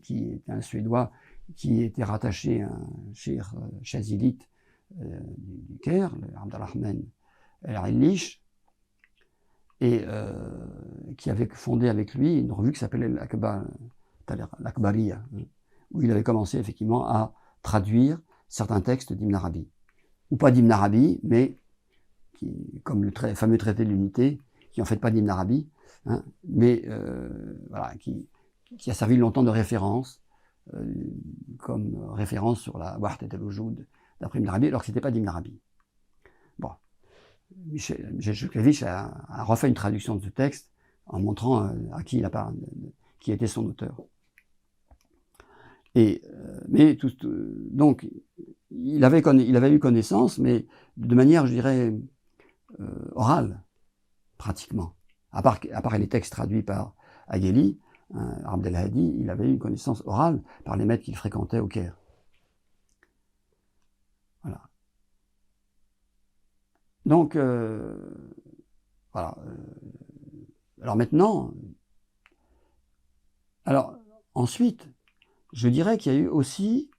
B: qui était un Suédois qui était rattaché à un cheikh chazilite du Caire, le Abdelrahman El-Ailish, et qui avait fondé avec lui une revue qui s'appelait l'Akbariya, où il avait commencé effectivement à traduire certains textes d'Ibn Arabi. Ou pas d'Ibn Arabi, mais comme le fameux traité de l'unité, qui en fait pas d'Ibn Arabi, hein, mais voilà, qui a servi longtemps de référence, comme référence sur la Wahdat al-Wujud d'après Ibn Arabi, alors que c'était pas d'Ibn Arabi. Bon. Michel Choukavitch a refait une traduction de ce texte en montrant à qui qui était son auteur. Et donc il avait eu connaissance, mais de manière, je dirais, orale, pratiquement. À part les textes traduits par Agheli, Abdelhadi, il avait eu une connaissance orale par les maîtres qu'il fréquentait au Caire. Voilà. Donc, voilà. Alors maintenant, ensuite, je dirais qu'il y a eu aussi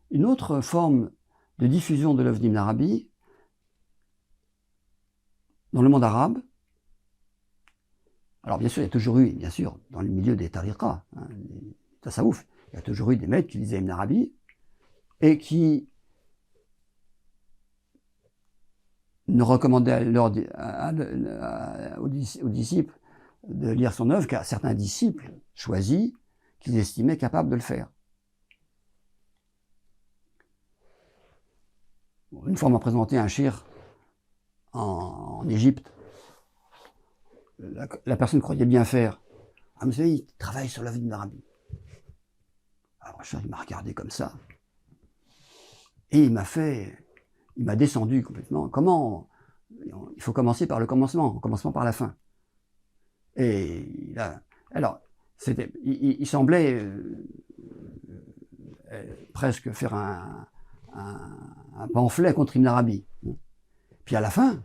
B: une autre forme de diffusion de l'œuvre d'Ibn Arabi dans le monde arabe. Alors bien sûr, il y a toujours eu, bien sûr, dans le milieu des tariqas, des tasawwuf, il y a toujours eu des maîtres qui lisaient Ibn Arabi et qui ne recommandaient aux disciples de lire son œuvre qu'à certains disciples choisis qu'ils estimaient capables de le faire. Une fois, on m'a présenté un shir en Égypte. La personne croyait bien faire. Ah, monsieur, il travaille sur l'œuvre d'Ibn Arabi. Alors, le shir, il m'a regardé comme ça. Et il m'a descendu complètement. Comment? Il faut commencer par le commencement, en commençant par la fin. Et il semblait presque faire un pamphlet contre Ibn Arabi. Puis à la fin,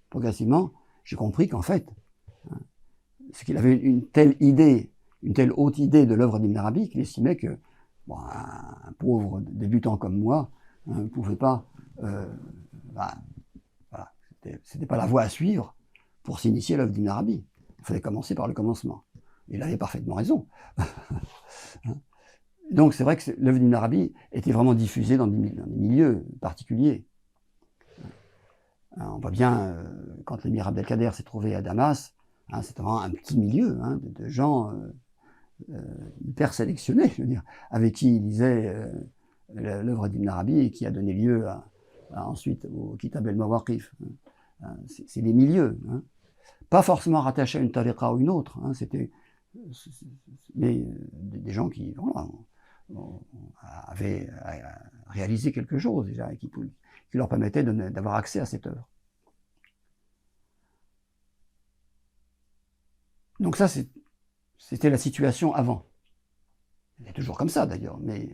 B: progressivement, j'ai compris qu'en fait, c'est qu'il avait une telle haute idée de l'œuvre d'Ibn Arabi qu'il estimait que un pauvre débutant comme moi ne pouvait pas, voilà, c'était pas la voie à suivre pour s'initier à l'œuvre d'Ibn Arabi. Il fallait commencer par le commencement. Il avait parfaitement raison. Donc c'est vrai que l'œuvre d'Ibn Arabi était vraiment diffusée dans des milieux particuliers. On voit bien, quand l'émir Abdelkader s'est trouvé à Damas, c'était vraiment un petit milieu de gens hyper sélectionnés, je veux dire, avec qui il lisait l'œuvre d'Ibn Arabi et qui a donné lieu ensuite au Kitab el-Mawaqif. C'est les milieux, pas forcément rattachés à une tariqa ou une autre, mais des gens qui avaient réalisé quelque chose déjà et qui leur permettait d'avoir accès à cette œuvre. Donc ça, c'était la situation avant. C'est toujours comme ça d'ailleurs, mais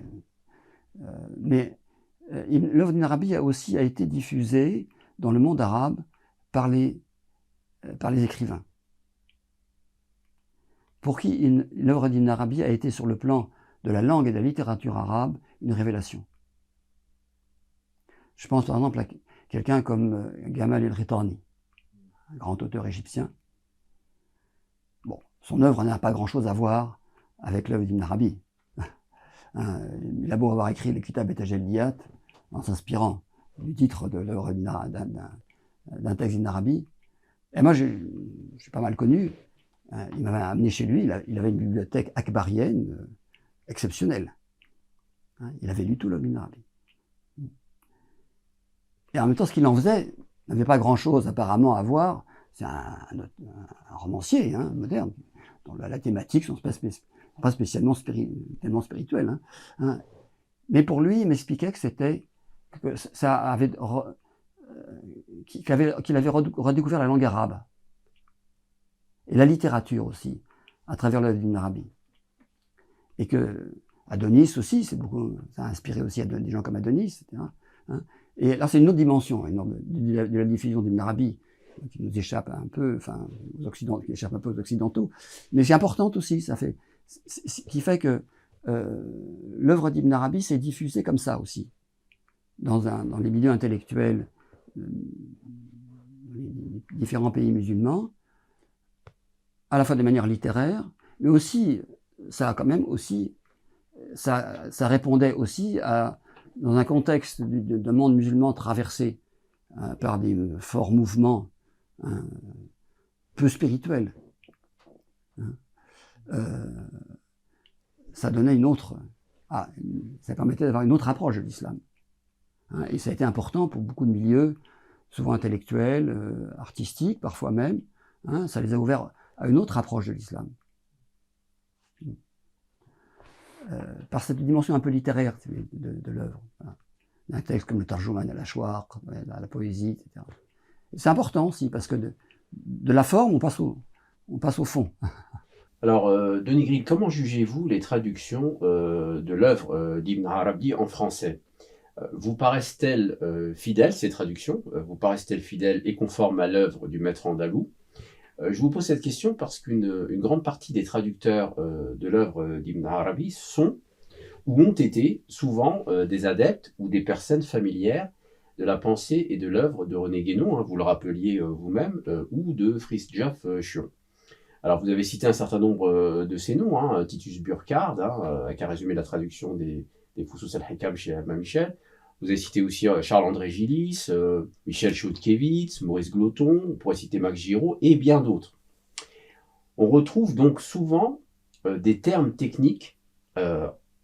B: l'œuvre d'Ibn Arabi a été diffusée dans le monde arabe par les écrivains. Pour qui l'œuvre d'Ibn Arabi a été sur le plan de la langue et de la littérature arabe une révélation. Je pense par exemple à quelqu'un comme Gamal el-Ritani, un grand auteur égyptien. Bon, son œuvre n'a pas grand-chose à voir avec l'œuvre d'Ibn Arabi. Il a beau avoir écrit le Kitab et-Tajalliyat en s'inspirant du titre de l'œuvre d'un texte d'Ibn Arabi. Et moi, je suis pas mal connu. Il m'avait amené chez lui, il avait une bibliothèque akbarienne exceptionnelle. Il avait lu tout l'œuvre d'Ibn Arabi. Et en même temps, ce qu'il en faisait n'avait pas grand-chose apparemment à voir. C'est un romancier moderne, dont la thématique ne sont pas spécialement tellement spirituelle. Mais pour lui, il m'expliquait qu'il avait redécouvert la langue arabe et la littérature aussi à travers l'œuvre d'Ibn Arabi, et que Adonis aussi, ça a inspiré aussi des gens comme Adonis, etc. Et là, c'est une autre dimension de la diffusion d'Ibn Arabi qui nous échappe un peu, qui échappe un peu aux Occidentaux, mais c'est importante aussi. Qui fait que l'œuvre d'Ibn Arabi s'est diffusée comme ça aussi, dans les milieux intellectuels des différents pays musulmans, à la fois de manière littéraire, mais aussi, ça a quand même aussi, ça répondait aussi dans un contexte d'un monde musulman traversé par des forts mouvements peu spirituels. Ça donnait ça permettait d'avoir une autre approche de l'islam. Et ça a été important pour beaucoup de milieux, souvent intellectuels, artistiques, parfois même. Ça les a ouverts à une autre approche de l'islam. Par cette dimension un peu littéraire de l'œuvre. Un texte comme le Tarjuman al-Ashwaq, la poésie, etc. C'est important aussi, parce que de la forme, on passe au fond.
A: Alors, Denis Grill, comment jugez-vous les traductions de l'œuvre d'Ibn Arabi en français? Vous paraissent-elles fidèles, ces traductions? Vous paraissent-elles fidèles et conformes à l'œuvre du maître andalou? Je vous pose cette question parce qu'une grande partie des traducteurs de l'œuvre d'Ibn Arabi sont ou ont été souvent des adeptes ou des personnes familières de la pensée et de l'œuvre de René Guénon, vous le rappeliez vous-même, ou de Fritjof Schuon. Alors vous avez cité un certain nombre de ces noms, Titus Burckhardt, qui a résumé la traduction des Fusus al-Hikam chez Albin Michel. Vous avez cité aussi Charles-André Gillis, Michel Chodkiewicz, Maurice Gloton, on pourrait citer Max Giraud et bien d'autres. On retrouve donc souvent des termes techniques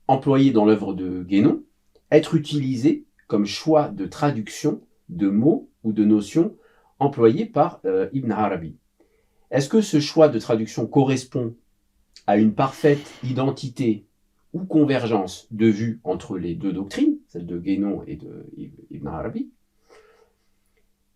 A: employés dans l'œuvre de Guénon, être utilisés comme choix de traduction de mots ou de notions employés par Ibn Arabi. Est-ce que ce choix de traduction correspond à une parfaite identité ou convergence de vue entre les deux doctrines, celle de Guénon et de Ibn Arabi?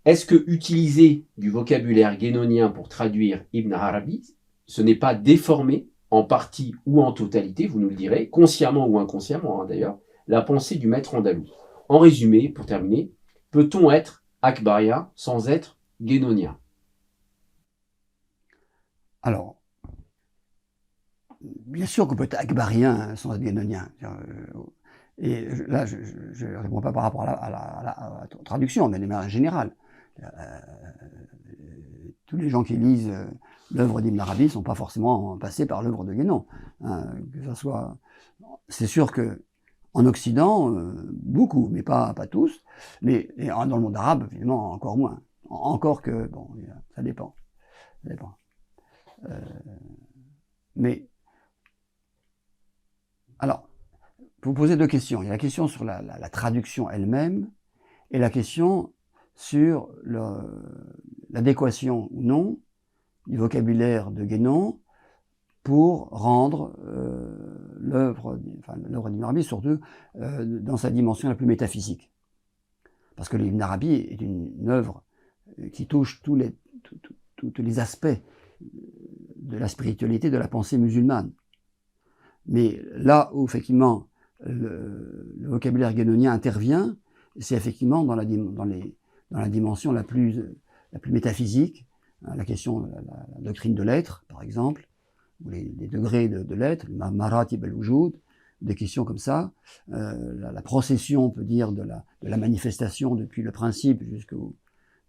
A: Est-ce que utiliser du vocabulaire guénonien pour traduire Ibn Arabi, ce n'est pas déformer, en partie ou en totalité, vous nous le direz, consciemment ou inconsciemment d'ailleurs, la pensée du maître andalou? En résumé, pour terminer, peut-on être akbarien sans être guénonien?
B: Alors, bien sûr qu'on peut être akbarien sans être guénonien. Et là, je ne réponds pas par rapport à la traduction, mais de manière générale. Tous les gens qui lisent l'œuvre d'Ibn Arabi ne sont pas forcément passés par l'œuvre de Guénon. Que ça soit... C'est sûr que en Occident, beaucoup, mais pas tous. Mais dans le monde arabe, évidemment, encore moins. Encore que, bon, ça dépend. Ça dépend. Mais, alors, vous posez deux questions. Il y a la question sur la traduction elle-même et la question sur l'adéquation ou non du vocabulaire de Guénon pour rendre l'œuvre d'Ibn Arabi, surtout dans sa dimension la plus métaphysique. Parce que l'Ibn Arabi est une œuvre qui touche tous les aspects de la spiritualité, de la pensée musulmane. Mais là où effectivement le vocabulaire guénonien intervient, c'est effectivement dans la dimension la plus métaphysique, la question de la doctrine de l'être, par exemple, ou les degrés de l'être, le maratib al-wujud, des questions comme ça, la procession, on peut dire, de la manifestation depuis le principe jusqu'au...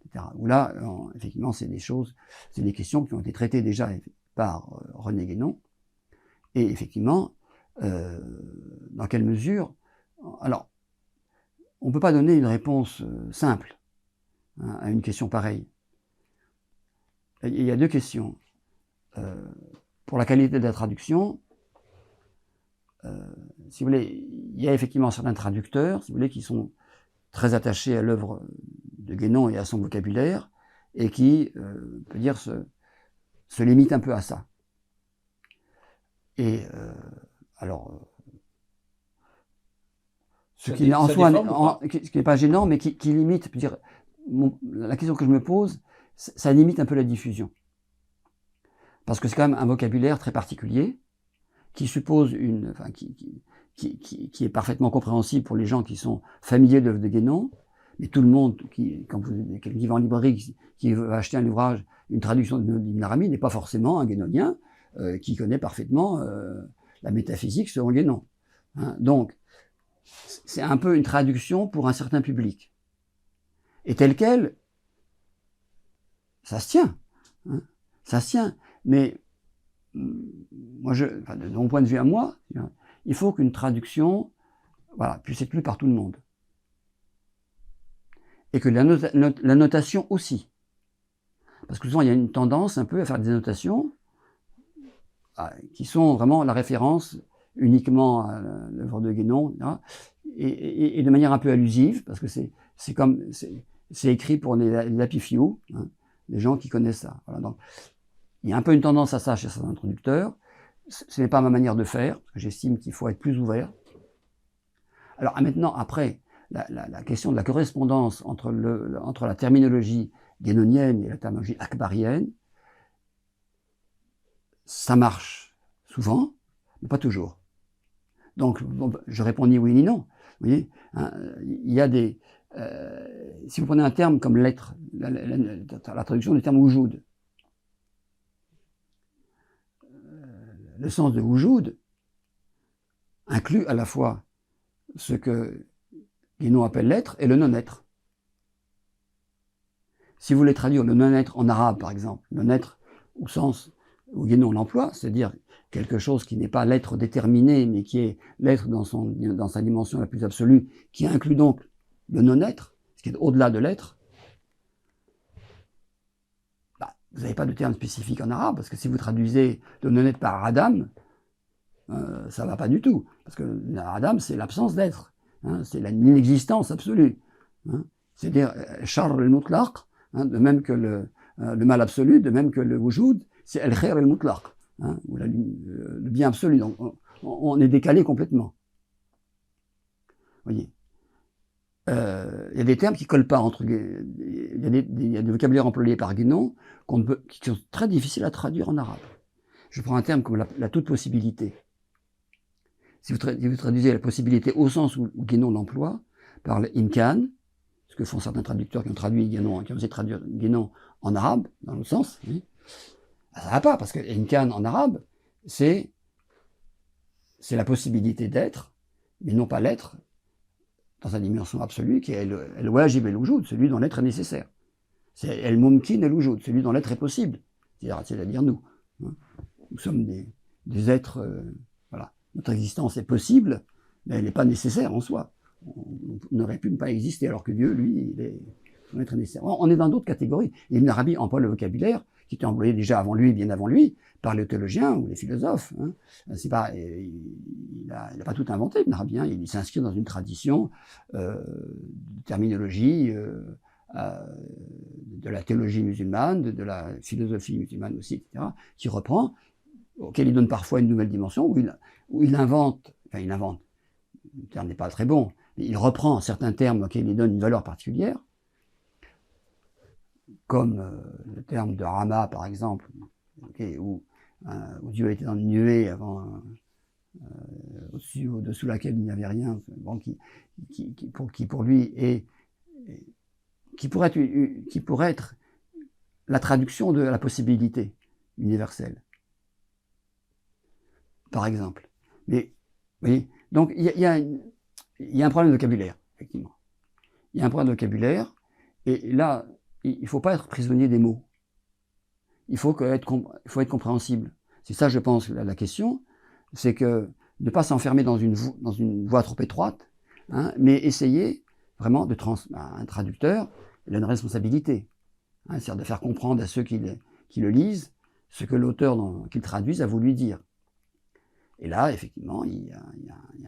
B: etc. Où là, effectivement, c'est des questions qui ont été traitées déjà par René Guénon. Et effectivement, dans quelle mesure... Alors, on ne peut pas donner une réponse simple à une question pareille. Il y a deux questions. Pour la qualité de la traduction, si vous voulez, il y a effectivement certains traducteurs, si vous voulez, qui sont très attachés à l'œuvre de Guénon et à son vocabulaire, et qui, on peut dire, se limitent un peu à ça. Et alors, ce qui n'est en soi, qui n'est pas gênant, mais qui limite, dire, la question que je me pose, ça limite un peu la diffusion. Parce que c'est quand même un vocabulaire très particulier, qui suppose qui est parfaitement compréhensible pour les gens qui sont familiers de l'œuvre de Guénon, mais tout le monde, quand quelqu'un qui va en librairie, qui veut acheter un ouvrage, une traduction d'Ibn Arabi, n'est pas forcément un guénonien qui connaît parfaitement la métaphysique selon Guénon. Hein. Donc, c'est un peu une traduction pour un certain public. Et tel quel, ça se tient. Hein. Ça se tient. Mais, moi, de mon point de vue à moi, il faut qu'une traduction, voilà, puisse être lue par tout le monde. Et que la notation aussi. Parce que souvent, il y a une tendance un peu à faire des annotations qui sont vraiment la référence uniquement à l'œuvre de Guénon, et de manière un peu allusive, parce que c'est écrit pour les lapifiaux, hein, les gens qui connaissent ça. Voilà, donc, il y a un peu une tendance à ça chez certains introducteurs. Ce n'est pas ma manière de faire, parce que j'estime qu'il faut être plus ouvert. Alors maintenant, après, la question de la correspondance entre la terminologie guénonienne et la terminologie akbarienne, ça marche souvent, mais pas toujours. Donc, bon, je réponds ni oui ni non. Vous voyez, hein, il y a des... si vous prenez un terme comme lettre, la traduction du terme wujud, le sens de wujud inclut à la fois ce que Guénon appelle l'être et le non-être. Si vous voulez traduire le non-être en arabe, par exemple, non-être au sens où Guénon l'emploie, c'est-à-dire quelque chose qui n'est pas l'être déterminé, mais qui est l'être dans sa dimension la plus absolue, qui inclut donc le non-être, ce qui est au-delà de l'être, vous n'avez pas de terme spécifique en arabe, parce que si vous traduisez le non-être par Adam, ça ne va pas du tout, parce que Adam, c'est l'absence d'être, hein, c'est l'inexistence absolue. Hein, c'est-à-dire, Char al-Mutlaq, hein, de même que le mal absolu, de même que le wujud, c'est el-khair al-Mutlaq, hein, ou le bien absolu. Donc, on est décalé complètement. Vous voyez. Il y a des termes qui ne collent pas entre... Il y a des vocabulaires employés par Guénon qui sont très difficiles à traduire en arabe. Je prends un terme comme la toute possibilité. Si vous traduisez la possibilité au sens où Guénon l'emploie, par le imkan, ce que font certains traducteurs qui ont traduit Guénon, qui ont essayé de traduire Guénon en arabe, dans l'autre sens, oui, ça ne va pas, parce que imkan en arabe, c'est la possibilité d'être, mais non pas l'être, dans sa dimension absolue, qui est le wajib et le wujud, celui dont l'être est nécessaire. C'est el mumkin et le wujud, celui dont l'être est possible, c'est-à-dire nous. Hein. Nous sommes des êtres, voilà. Notre existence est possible, mais elle n'est pas nécessaire en soi. On aurait pu ne pas exister, alors que Dieu, lui, son être est nécessaire. On est dans d'autres catégories. Et Ibn Arabi emploie le vocabulaire qui était employé déjà avant lui, bien avant lui, par les théologiens ou les philosophes. Hein. C'est pas, il n'a pas tout inventé, Ibn Arabi. Hein. Il s'inscrit dans une tradition de terminologie de la théologie musulmane, de la philosophie musulmane aussi, etc., qui reprend, auquel il donne parfois une nouvelle dimension, où il invente, le terme n'est pas très bon, mais il reprend certains termes auxquels il donne une valeur particulière, comme le terme de Rama, par exemple, où Dieu était dans une nuée avant, au-dessous laquelle il n'y avait rien, bon, qui pour lui est, qui pourrait être la traduction de la possibilité universelle, par exemple. Mais, vous voyez, donc il y a un problème de vocabulaire, effectivement. Il y a un problème de vocabulaire, et là, il ne faut pas être prisonnier des mots. Il faut être compréhensible. C'est ça, je pense, la question, c'est que ne pas s'enfermer dans une voie trop étroite, hein, mais essayer vraiment un traducteur, il a une responsabilité, hein, c'est-à-dire de faire comprendre à ceux qui le lisent ce que l'auteur qu'il traduise a voulu dire. Et là, effectivement, il y a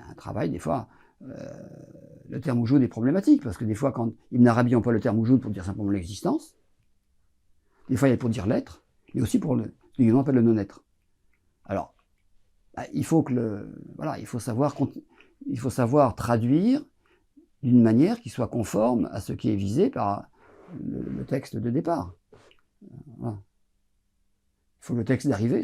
B: un travail, des fois, le terme wujud est problématique, parce que des fois, quand Ibn Arabi emploie le terme wujud pour dire simplement l'existence, des fois, il y a pour dire l'être, mais aussi pour ce qu'on appelle le non-être. Alors, il faut savoir traduire d'une manière qui soit conforme à ce qui est visé par le texte de départ. Voilà. Il faut que le texte d'arrivée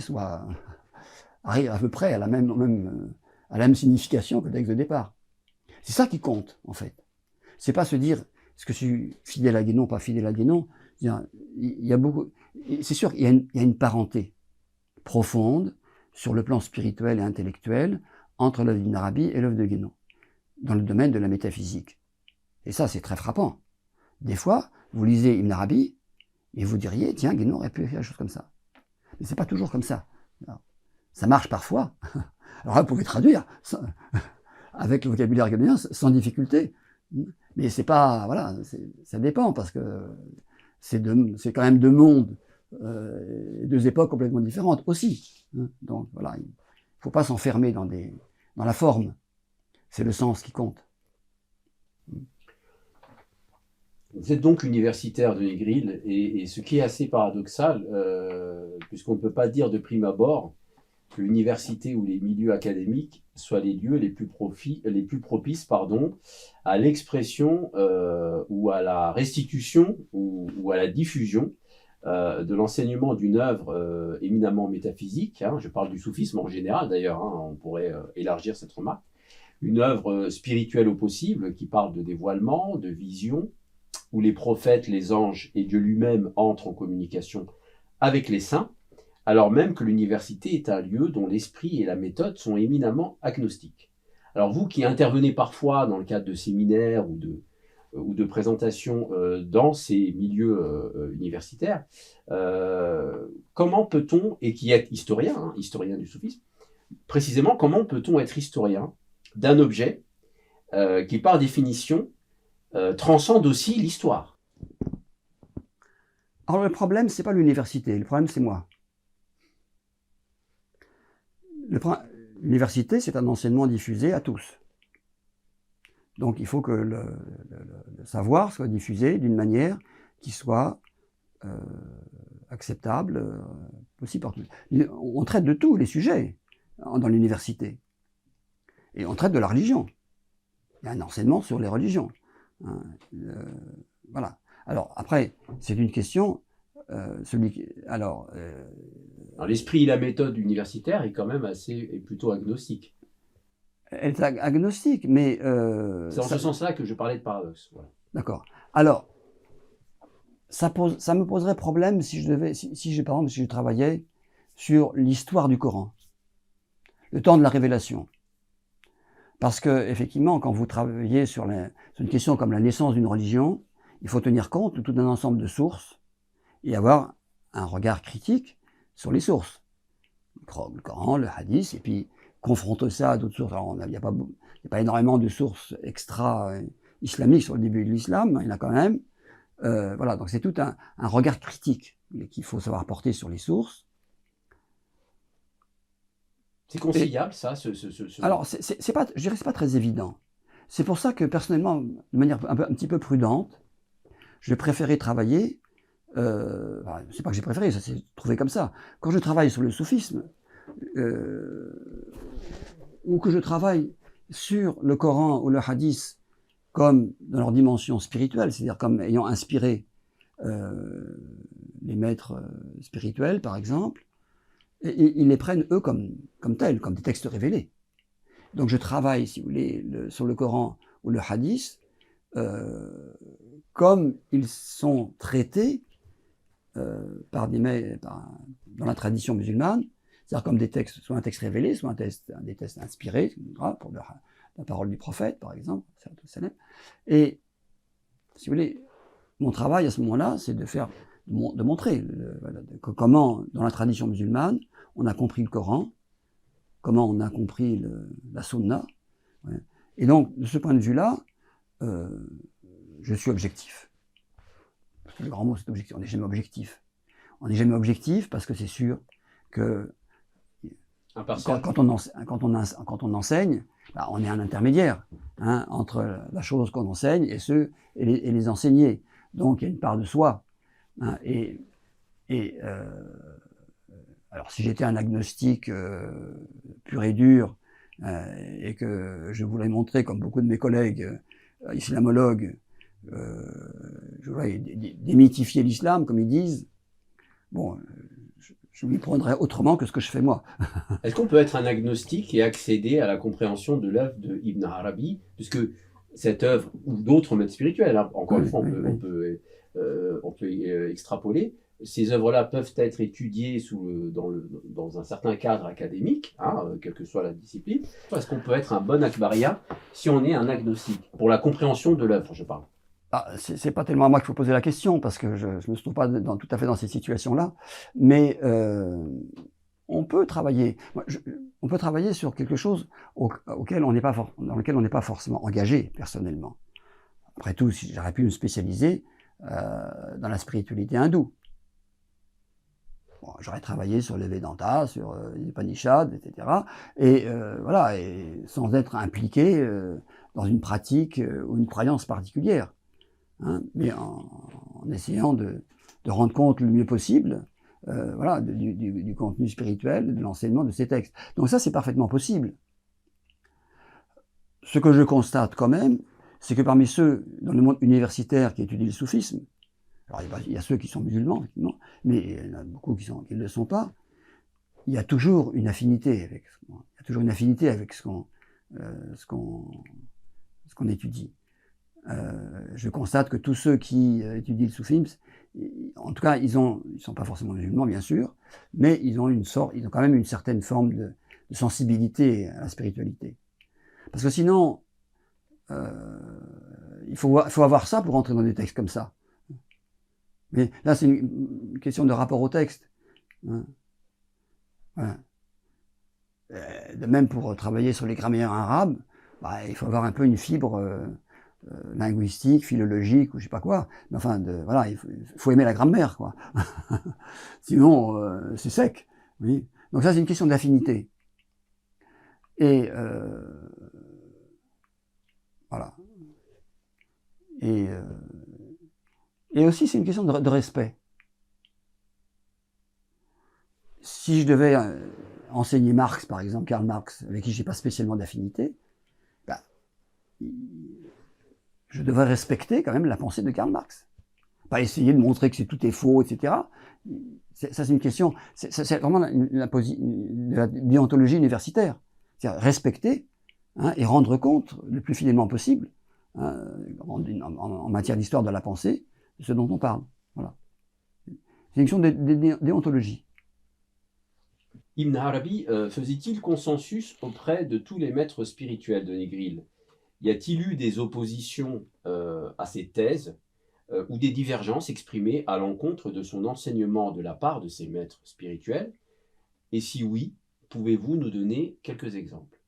B: arrive à peu près à la même signification que le texte de départ. C'est ça qui compte, en fait. C'est pas se dire, est-ce que je suis fidèle à Guénon, pas fidèle à Guénon. Il y a beaucoup, c'est sûr qu'il y a une parenté profonde sur le plan spirituel et intellectuel entre l'œuvre d'Ibn Arabi et l'œuvre de Guénon, dans le domaine de la métaphysique. Et ça, c'est très frappant. Des fois, vous lisez Ibn Arabi et vous diriez, tiens, Guénon aurait pu faire quelque chose comme ça. Mais c'est pas toujours comme ça. Alors, ça marche parfois. Alors là, vous pouvez traduire avec le vocabulaire guénonien sans difficulté. Mais c'est pas, voilà, ça dépend parce que c'est quand même deux mondes, deux époques complètement différentes aussi. Donc voilà, il faut pas s'enfermer dans la forme. C'est le sens qui compte.
A: Vous êtes donc universitaire de Negril, et ce qui est assez paradoxal, puisqu'on ne peut pas dire de prime abord que l'université ou les milieux académiques soient les lieux les plus propices à l'expression ou à la restitution ou à la diffusion de l'enseignement d'une œuvre éminemment métaphysique. Hein, je parle du soufisme en général d'ailleurs, hein, on pourrait élargir cette remarque. Une œuvre spirituelle au possible qui parle de dévoilement, de vision, où les prophètes, les anges et Dieu lui-même entrent en communication avec les saints, alors même que l'université est un lieu dont l'esprit et la méthode sont éminemment agnostiques. Alors vous qui intervenez parfois dans le cadre de séminaires ou de présentations dans ces milieux universitaires, comment peut-on, et qui est historien, hein, historien du soufisme, précisément comment peut-on être historien d'un objet qui par définition transcende aussi l'histoire?
B: Alors le problème, c'est pas l'université, le problème c'est moi. L'université, c'est un enseignement diffusé à tous. Donc il faut que le savoir soit diffusé d'une manière qui soit acceptable, possible par tous. On traite de tous les sujets dans l'université. Et on traite de la religion. Il y a un enseignement sur les religions. Voilà. Alors après, c'est une question. Alors,
A: l'esprit et la méthode universitaire est quand même plutôt agnostique.
B: Elle est agnostique, mais
A: c'est dans ce sens-là que je parlais de paradoxe. Voilà.
B: D'accord. Alors, ça me poserait problème si par exemple, si je travaillais sur l'histoire du Coran, le temps de la révélation. Parce que, effectivement, quand vous travaillez sur une question comme la naissance d'une religion, il faut tenir compte de tout un ensemble de sources et avoir un regard critique sur les sources. Le Coran, le hadith, et puis confronter ça à d'autres sources. Alors, il n'y a pas énormément de sources extra-islamiques sur le début de l'islam, il y en a quand même. Voilà, donc c'est tout un regard critique qu'il faut savoir porter sur les sources.
A: C'est conciliable, ça
B: Alors, c'est pas, je dirais que c'est pas très évident. C'est pour ça que, personnellement, de manière un petit peu prudente, je préférais travailler, c'est pas que j'ai préféré, ça s'est trouvé comme ça. Quand je travaille sur le soufisme, ou que je travaille sur le Coran ou le hadith comme dans leur dimension spirituelle, c'est-à-dire comme ayant inspiré les maîtres spirituels, par exemple, et ils les prennent, eux, comme tels, comme des textes révélés. Donc je travaille, si vous voulez, sur le Coran ou le hadith, comme ils sont traités dans la tradition musulmane, c'est-à-dire comme des textes, soit un texte révélé, soit des textes inspirés, pour la parole du prophète, par exemple. Et, si vous voulez, mon travail à ce moment-là, c'est de montrer comment, dans la tradition musulmane, on a compris le Coran, comment on a compris la Sunna. Ouais. Et donc, de ce point de vue-là, je suis objectif. Le grand mot, c'est objectif. On n'est jamais objectif. On n'est jamais objectif parce que c'est sûr que quand on enseigne, bah, on est un intermédiaire entre la chose qu'on enseigne et les enseignés. Donc, il y a une part de soi. Alors, si j'étais un agnostique pur et dur et que je voulais montrer, comme beaucoup de mes collègues islamologues, je voulais démythifier l'islam, comme ils disent, bon, je m'y prendrais autrement que ce que je fais moi.
A: Est-ce qu'on peut être un agnostique et accéder à la compréhension de l'œuvre de Ibn Arabi, puisque cette œuvre, ou d'autres maîtres spirituels, hein, encore une fois, on peut extrapoler, ces œuvres-là peuvent être étudiées dans un certain cadre académique, hein, quelle que soit la discipline. Est-ce qu'on peut être un bon akbarien si on est un agnostique? Pour la compréhension de l'œuvre, je parle.
B: Ah, c'est pas tellement à moi qu'il faut poser la question, parce que je me trouve pas tout à fait dans ces situations-là, mais on peut travailler. On peut travailler sur quelque chose auquel dans lequel on n'est pas forcément engagé personnellement. Après tout, si j'aurais pu me spécialiser dans la spiritualité hindoue. Bon, j'aurais travaillé sur le Vedanta, sur les Upanishads, etc. Et voilà, et sans être impliqué dans une pratique ou une croyance particulière. Hein, mais en essayant de rendre compte le mieux possible voilà, du contenu spirituel, de l'enseignement de ces textes. Donc ça, c'est parfaitement possible. Ce que je constate quand même, c'est que parmi ceux dans le monde universitaire qui étudient le soufisme, alors il y a ceux qui sont musulmans, effectivement, mais il y en a beaucoup qui ne le sont pas, il y a toujours une affinité avec ce qu'on étudie. Je constate que tous ceux qui étudient le soufisme, en tout cas, ils sont pas forcément musulmans, bien sûr, mais ils ont quand même une certaine forme de sensibilité à la spiritualité. Parce que sinon, il faut avoir ça pour entrer dans des textes comme ça. Mais là, c'est une question de rapport au texte. Hein. Voilà. De même, pour travailler sur les grammaires arabes, bah, il faut avoir un peu une fibre linguistique, philologique, ou je sais pas quoi. Mais enfin, voilà, il faut aimer la grammaire, quoi. Sinon, c'est sec. Oui. Donc ça, c'est une question d'affinité. Et voilà. Et aussi, c'est une question de respect. Si je devais enseigner Marx, par exemple, Karl Marx, avec qui je n'ai pas spécialement d'affinité, bah, je devrais respecter quand même la pensée de Karl Marx. Pas essayer de montrer que tout est faux, etc. Ça, c'est une question, c'est vraiment la déontologie universitaire. C'est-à-dire respecter et rendre compte le plus fidèlement possible en matière d'histoire de la pensée de ce dont on parle. Voilà. C'est une question de déontologie.
A: Ibn Arabi faisait-il consensus auprès de tous les maîtres spirituels de Negril? Y a-t-il eu des oppositions à ses thèses ou des divergences exprimées à l'encontre de son enseignement de la part de ses maîtres spirituels? Et si oui, pouvez-vous nous donner quelques exemples?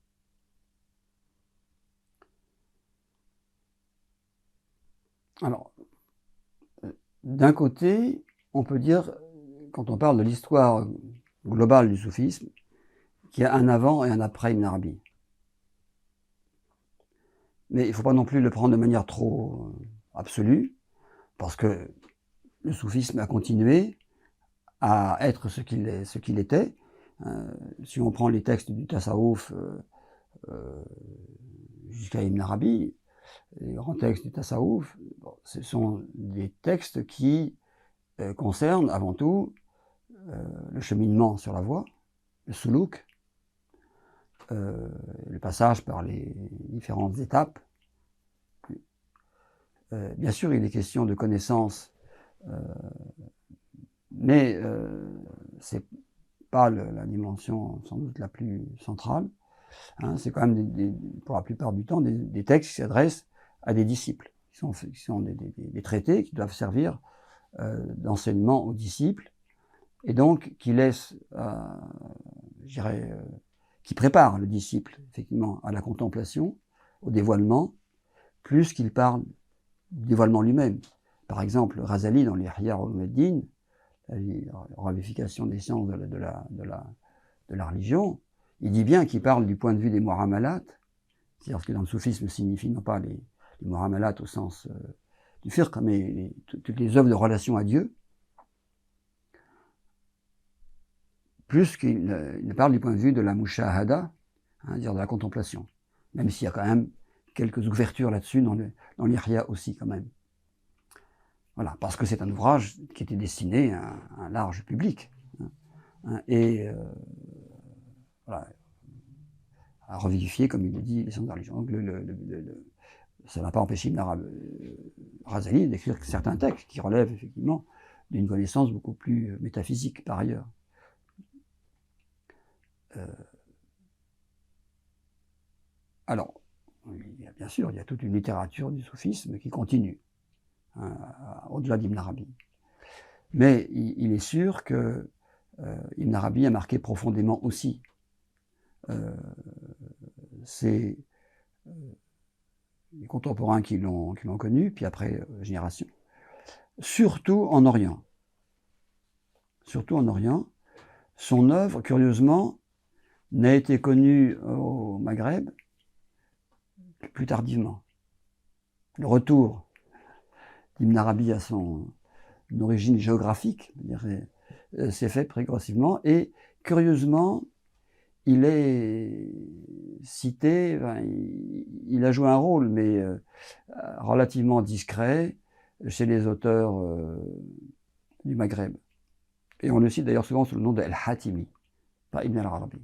B: Alors, d'un côté, on peut dire, quand on parle de l'histoire globale du soufisme, qu'il y a un avant et un après Ibn Arabi. Mais il ne faut pas non plus le prendre de manière trop absolue, parce que le soufisme a continué à être ce qu'il était. Si on prend les textes du Tasawwuf jusqu'à Ibn Arabi, les grands textes du Tasawwuf, bon, ce sont des textes qui concernent avant tout le cheminement sur la voie, le soulouk, le passage par les différentes étapes. Bien sûr, il est question de connaissance, mais c'est pas la dimension sans doute la plus centrale. Hein, c'est quand même, pour la plupart du temps, des textes qui s'adressent à des disciples, qui sont des traités qui doivent servir d'enseignement aux disciples, et donc qui laissent, je dirais, qui préparent le disciple, effectivement, à la contemplation, au dévoilement, plus qu'il parle du dévoilement lui-même. Par exemple, Razali, dans l'Ihya Ulumuddin, la ravification des sciences de la religion, il dit bien qu'il parle du point de vue des mu'amalat, c'est-à-dire ce que dans le soufisme signifie non pas les mu'amalat au sens du firq, mais toutes les œuvres de relation à Dieu, plus qu'il ne parle du point de vue de la mushahada, c'est-à-dire de la contemplation, même s'il y a quand même quelques ouvertures là-dessus dans l'Ihya aussi quand même. Voilà, parce que c'est un ouvrage qui était destiné à un large public, et voilà, à revivifier, comme il le dit, les sciences de la religion. Donc ça n'a pas empêché Razali d'écrire certains textes qui relèvent effectivement d'une connaissance beaucoup plus métaphysique par ailleurs. Alors, bien sûr, il y a toute une littérature du soufisme qui continue, hein, au-delà d'Ibn Arabi. Mais il est sûr que Ibn Arabi a marqué profondément aussi les contemporains qui l'ont connu, puis après génération. Surtout en Orient. Surtout en Orient. Son œuvre, curieusement, n'a été connue au Maghreb que plus tardivement. Le retour d'Ibn Arabi à son origine géographique, s'est fait progressivement, et curieusement, il est cité, il a joué un rôle, mais relativement discret, chez les auteurs du Maghreb. Et on le cite d'ailleurs souvent sous le nom de Al-Hatimi, pas Ibn al-Arabi.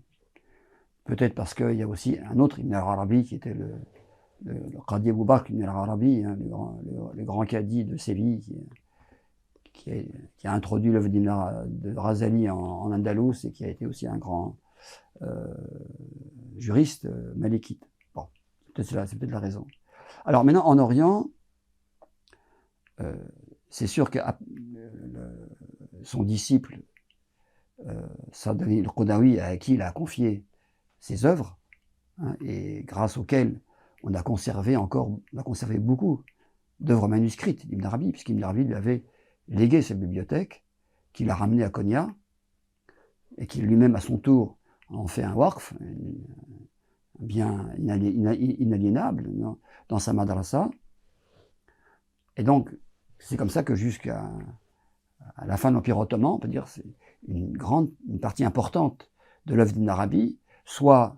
B: Peut-être parce qu'il y a aussi un autre Ibn al-Arabi qui était le Qadi Abou Bakr Ibn al-Arabi, hein, le grand cadi de Séville, qui a introduit l'œuvre de Razali en Andalous et qui a été aussi un grand juriste malikite. Bon, c'est peut-être la raison. Alors maintenant, en Orient, c'est sûr que son disciple, Saad al-Qudawi, à qui il a confié ses œuvres, hein, et grâce auxquelles on a conservé beaucoup d'œuvres manuscrites d'Ibn Arabi, puisqu'Ibn Arabi lui avait légué sa bibliothèque, qu'il a ramenée à Konya, et qui lui-même, à son tour, en fait un waqf, un bien inaliénable dans sa madrasa. Et donc, c'est comme ça que jusqu'à la fin de l'Empire ottoman, on peut dire, c'est une partie importante de l'œuvre d'Ibn Arabi, soit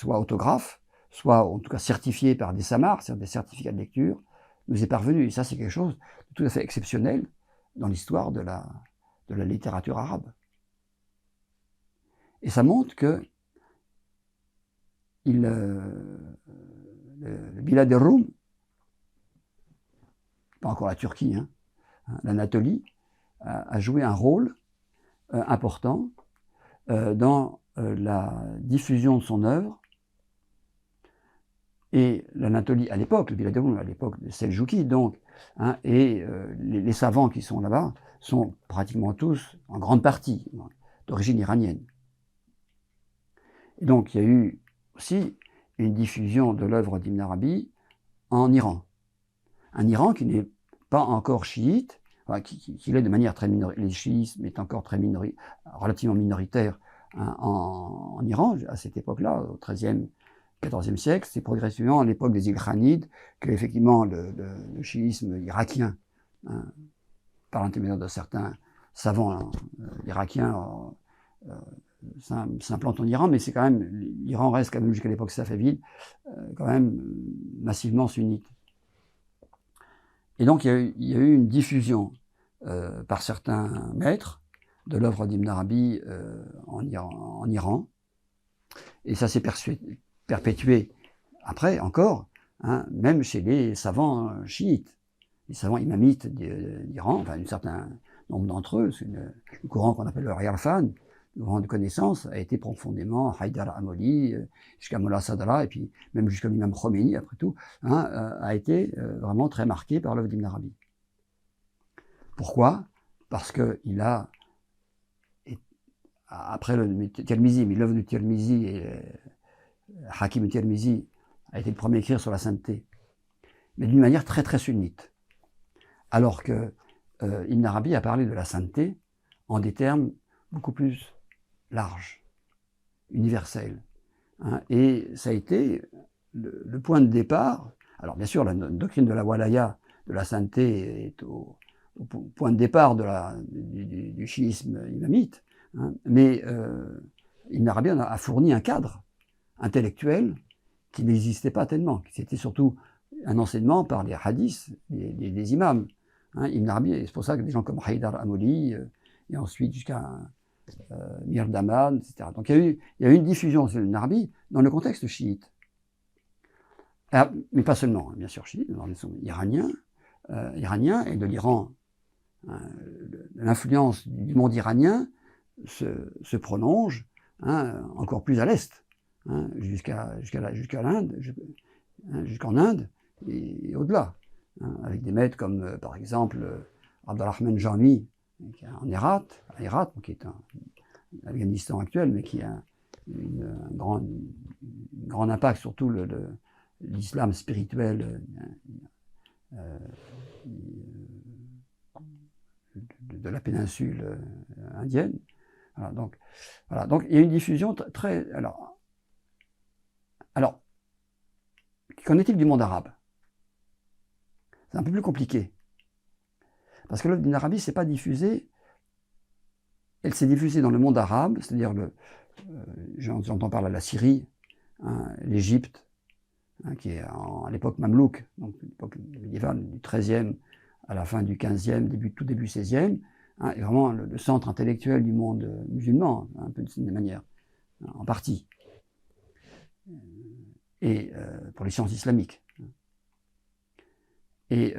B: autographe, soit en tout cas certifiée par des samars, c'est-à-dire des certificats de lecture, nous est parvenu. Et ça, c'est quelque chose de tout à fait exceptionnel dans l'histoire de la littérature arabe. Et ça montre que le Bilad al-Rum, pas encore la Turquie, hein, l'Anatolie, a joué un rôle important dans la diffusion de son œuvre. Et l'Anatolie, à l'époque, le Bilad al-Rum, à l'époque de Seljoukis, donc, hein, et les savants qui sont là-bas sont pratiquement tous, en grande partie, d'origine iranienne. Et donc, il y a eu aussi une diffusion de l'œuvre d'Ibn Arabi en Iran. Un Iran qui n'est pas encore chiite, qui l'est de manière très minoritaire, le chiisme est encore relativement minoritaire, hein, en Iran, à cette époque-là, au XIIIe, XIVe siècle. C'est progressivement à l'époque des Ilkhanides que, effectivement, le chiisme irakien, hein, par l'intermédiaire de certains savants irakiens, s'implante en Iran, mais c'est quand même, l'Iran reste quand même jusqu'à l'époque safavide, quand même massivement sunnite. Et donc il y a eu une diffusion par certains maîtres de l'œuvre d'Ibn Arabi en Iran, et ça s'est perpétué après encore, hein, même chez les savants chiites, les savants imamites d'Iran, enfin un certain nombre d'entre eux, c'est le courant qu'on appelle le Riyarfan, le courant de connaissance, a été profondément Haïdar Amoli, jusqu'à Mollah Sadra, et puis même jusqu'à l'imam Khomeini, après tout, hein, a été vraiment très marqué par l'œuvre d'Ibn Arabi. Pourquoi? Parce qu'il a, après le Tirmizi, mais l'œuvre du Tirmizi, Hakim Tirmizi, a été le premier à écrire sur la sainteté, mais d'une manière très très sunnite. Alors que Ibn Arabi a parlé de la sainteté en des termes beaucoup plus larges, universels, hein, et ça a été le point de départ. Alors bien sûr, la doctrine de la walaya, de la sainteté, est au point de départ du chiisme imamite, hein, mais Ibn Arabi a fourni un cadre intellectuel qui n'existait pas tellement, c'était surtout un enseignement par les hadiths des imams. Hein, Ibn Arabi, c'est pour ça que des gens comme Haïdar Amoli, et ensuite jusqu'à Mir Damad, etc. Donc il y a eu une diffusion de Ibn Arabi dans le contexte chiite. Mais pas seulement, bien sûr, chiite, ils sont iraniens et de l'Iran l'influence du monde iranien se prolonge encore plus à l'est, jusqu'à l'Inde, jusqu'en Inde et au-delà, avec des maîtres comme par exemple Abdelrahman Jami, en Hérat, qui est un Afghanistan actuel, mais qui a un grand impact sur tout l'islam spirituel de la péninsule indienne. Voilà, donc il y a une diffusion très... Alors, qu'en est-il du monde arabe? C'est un peu plus compliqué. Parce que l'œuvre d'Ibn Arabi, c'est pas diffusée, elle s'est diffusée dans le monde arabe, c'est-à-dire, j'entends parler de la Syrie, l'Égypte, qui est à l'époque mamelouk, donc l'époque médiévale du XIIIe à la fin du XVe, tout début XVIe, est vraiment le centre intellectuel du monde musulman, un peu de cette manière, en partie, et pour les sciences islamiques. Et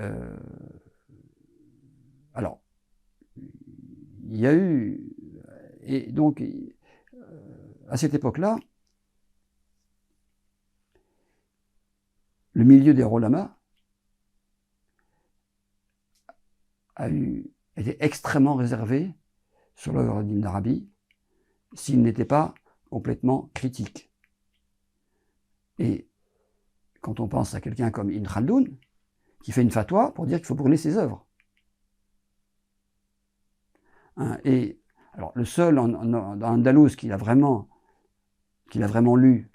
B: alors, il y a eu, et donc, à cette époque-là, le milieu des ulama était extrêmement réservé sur l'œuvre d'Ibn Arabi, s'il n'était pas complètement critique. Et quand on pense à quelqu'un comme Ibn Khaldoun, qui fait une fatwa pour dire qu'il faut brûler ses œuvres. Et alors, le seul dans Andalouse qu'il a vraiment lu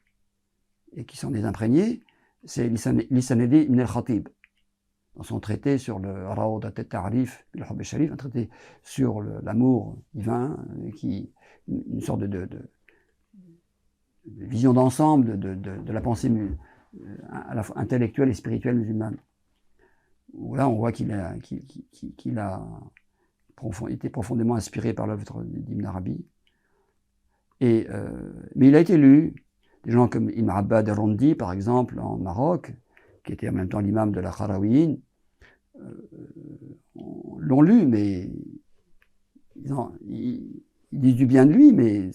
B: et qui s'en est imprégné, c'est l'Isanedi Ibn al-Khatib, dans son traité sur le Rawdat al-Ta'rif, al-Hubb al-Sharif, un traité sur l'amour divin, une sorte de vision d'ensemble de la pensée à la fois intellectuelle et spirituelle musulmane. Où là, on voit qu'il a été profondément inspiré par l'œuvre d'Ibn Arabi. Mais il a été lu. Des gens comme Ibn Abbad al-Rondi, par exemple, en Maroc, qui était en même temps l'imam de la Kharawiyin, l'ont lu, mais ils disent du bien de lui, mais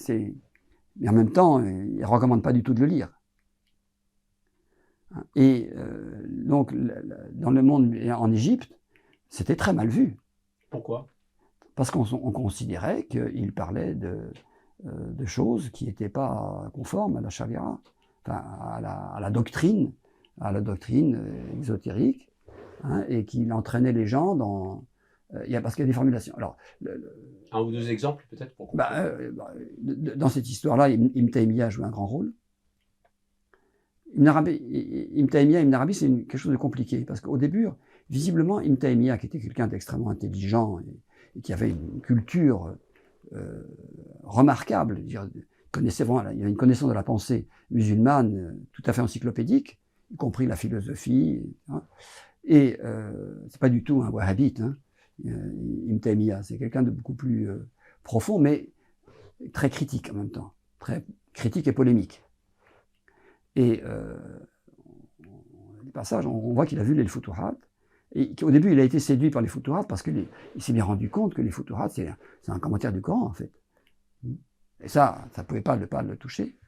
B: en même temps, ils ne recommandent pas du tout de le lire. Et donc, dans le monde, en Égypte, c'était très mal vu.
A: Pourquoi?
B: Parce qu'on considérait qu'il parlait de choses qui n'étaient pas conformes à la charia, enfin, à la doctrine exotérique, et qu'il entraînait les gens dans... parce qu'il y a des formulations. Alors,
A: un ou deux exemples peut-être pour comprendre.
B: Dans cette histoire-là, Ibn Taymiyyah joue un grand rôle. Ibn Taymiyyah, Ibn Arabi, c'est quelque chose de compliqué, parce qu'au début, visiblement, Ibn Taymiyyah, qui était quelqu'un d'extrêmement intelligent et qui avait une culture remarquable, il y avait une connaissance de la pensée musulmane tout à fait encyclopédique, y compris la philosophie, et c'est pas du tout un wahhabite, Ibn Taymiyyah, c'est quelqu'un de beaucoup plus profond, mais très critique en même temps, très critique et polémique. Et des passages, on voit qu'il a vu les Futuhat, et qu'au début, il a été séduit par les Futuhat parce qu'il s'est bien rendu compte que les Futuhat, c'est un commentaire du Coran, en fait. Et ça ne pouvait pas le toucher.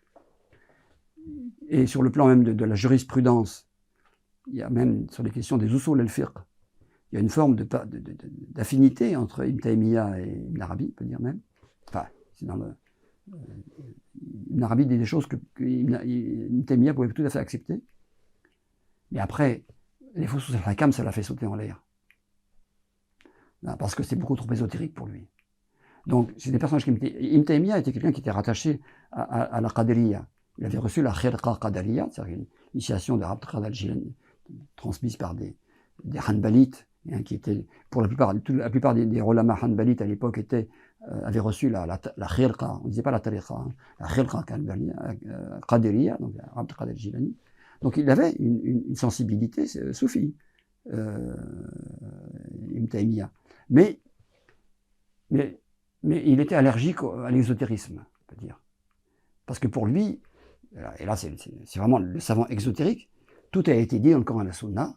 B: Et sur le plan même de la jurisprudence, il y a même sur les questions des usul al-fiqh, il y a une forme d'affinité entre Ibn Taymiyyah et Ibn Arabi, on peut dire même. Enfin, c'est dans le... Ibn Arabi dit des choses que Ibn Taymiyyah pouvait tout à fait accepter. Mais après, les Fusus al-Hakam, ça l'a fait sauter en l'air. Parce que c'est beaucoup trop ésotérique pour lui. Donc, c'est des personnages qui... Ibn Taymiyyah était quelqu'un qui était rattaché à la Qadiriyya. Il avait reçu la Khirqa Qadiriyya, c'est-à-dire une initiation de Abd al-Qadir al-Jilani, transmise par des Hanbalites, qui étaient, pour la plupart des ulama Hanbalites à l'époque avaient reçu la Khirqa, on ne disait pas la Tariqa, la Khirqa Qadiriyya, donc Abd al-Qadir al-Jilani. Donc il avait une sensibilité soufie, Ibn Taymiyyah. Mais il était allergique à l'ésotérisme, on peut dire. Parce que pour lui, et là c'est vraiment le savant exotérique, tout a été dit dans le Coran et la Sunna,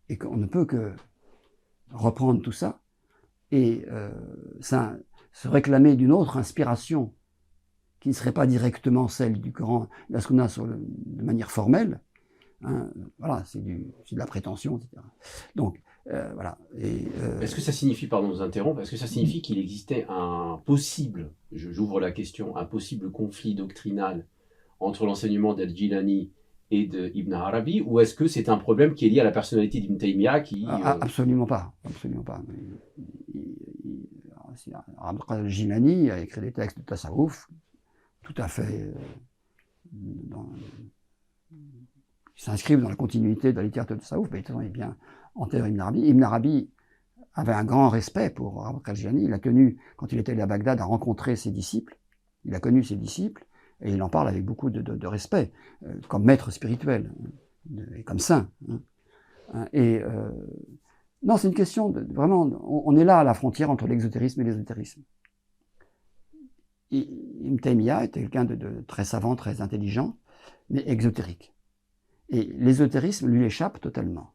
B: et qu'on ne peut que reprendre tout ça et ça, se réclamer d'une autre inspiration qui ne serait pas directement celle du Coran, de la Sunna de manière formelle, hein, voilà, c'est de la prétention, etc. Donc, voilà.
A: Est-ce que ça signifie, pardon de vous interrompre, est-ce que ça signifie qu'il existait un possible, j'ouvre la question, un possible conflit doctrinal entre l'enseignement d'Al-Jilani et d'Ibn Arabi, ou est-ce que c'est un problème qui est lié à la personnalité d'Ibn Taymiyyah qui...
B: Absolument pas, absolument pas. Abd al-Qadir al-Jilani a écrit des textes de tasawwuf tout à fait qui s'inscrivent dans la continuité de la littérature de tasawwuf, mais il est bien antérieur à Ibn Arabi. Ibn Arabi avait un grand respect pour Abd al-Qadir al-Jilani. Il a tenu, quand il était allé à Bagdad, à rencontrer ses disciples. Il a connu ses disciples et il en parle avec beaucoup de respect, comme maître spirituel et comme saint. Non, c'est une question vraiment, on est là à la frontière entre l'exotérisme et l'ésotérisme. Ibn Taymiyyah était quelqu'un de très savant, très intelligent, mais exotérique. Et l'ésotérisme lui échappe totalement.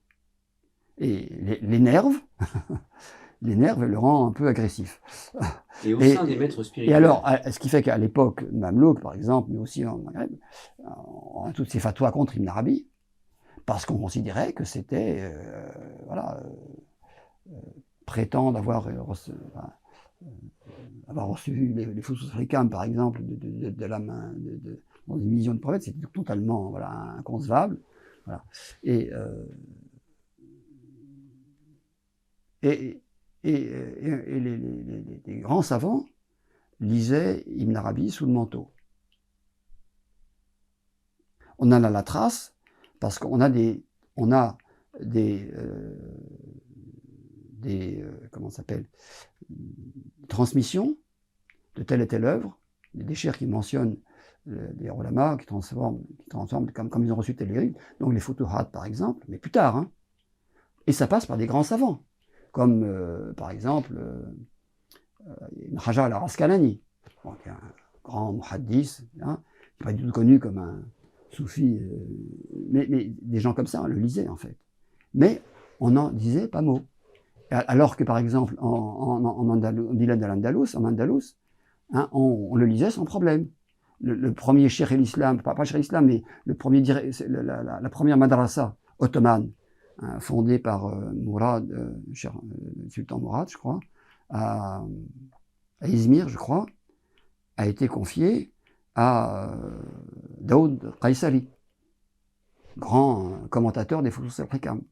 B: Et l'énerve, l'énerve le rend un peu agressif.
A: Et au sein des maîtres spirituels.
B: Et alors, ce qui fait qu'à l'époque, Mamelouk par exemple, mais aussi en Maghreb, on a toutes ces fatwas contre Ibn Arabi, parce qu'on considérait que c'était, prétendre avoir reçu les Fusus al-Hikam, par exemple, de la main dans une vision de prophète, c'était totalement inconcevable. Voilà. Et les grands savants lisaient Ibn Arabi sous le manteau. On en a la trace parce qu'on a des comment ça s'appelle, transmissions de telle et telle œuvre, des chers qui mentionnent les ulama qui transforment comme ils ont reçu tel livre, donc les Futuhat par exemple, mais plus tard, hein. Et ça passe par des grands savants, comme par exemple Ibn Hajar al-Asqalani, qui est un grand muhaddis, hein, qui n'est pas du tout connu comme un soufi, mais des gens comme ça, on le lisait en fait. Mais on n'en disait pas mot. Alors que par exemple en Bilad al-Andalus, en Andalus, hein, on le lisait sans problème. Le premier cheikh l'islam, pas cheikh l'islam, mais la première madrasa ottomane, hein, fondée par Sultan Mourad, je crois, à Izmir, je crois, a été confiée à Daoud Qaysari, grand commentateur des Fusus al-Hikam.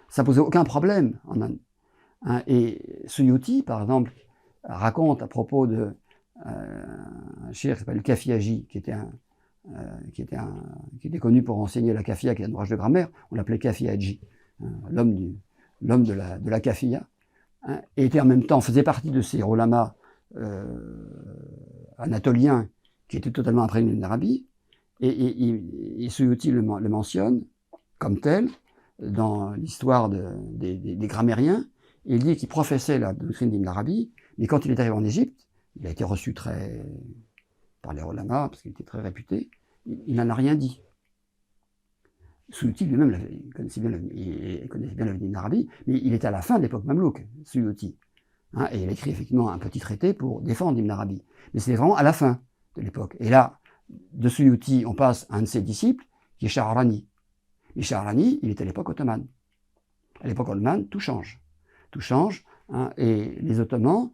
B: Ça posait aucun problème en Inde. Hein, et Suyuti, par exemple, raconte à propos de un cheikh qui s'appelle Kafiaji, qui était connu pour enseigner la kafia, qui est un ouvrage de grammaire, on l'appelait Kafiaji, hein, l'homme de la kafia, hein, et était en même temps, faisait partie de ces ulama anatoliens qui étaient totalement imprégnés d'Ibn Arabi, et Suyuti le mentionne comme tel dans l'histoire des grammairiens. Il dit qu'il professait la doctrine d'Ibn Arabi, mais quand il est arrivé en Égypte, il a été reçu par les ulama, parce qu'il était très réputé, il n'en a rien dit. Suyuti lui-même connaissait bien l'avenir d'Ibn Arabi, mais il était à la fin de l'époque mamelouk, Suyuti. Hein, et il a écrit effectivement un petit traité pour défendre Ibn Arabi. Mais c'est vraiment à la fin de l'époque. Et là, de Suyuti, on passe à un de ses disciples, qui est Shahrani. Et Shahrani, il était à l'époque ottomane. À l'époque ottomane, tout change. Tout change, hein, et les Ottomans,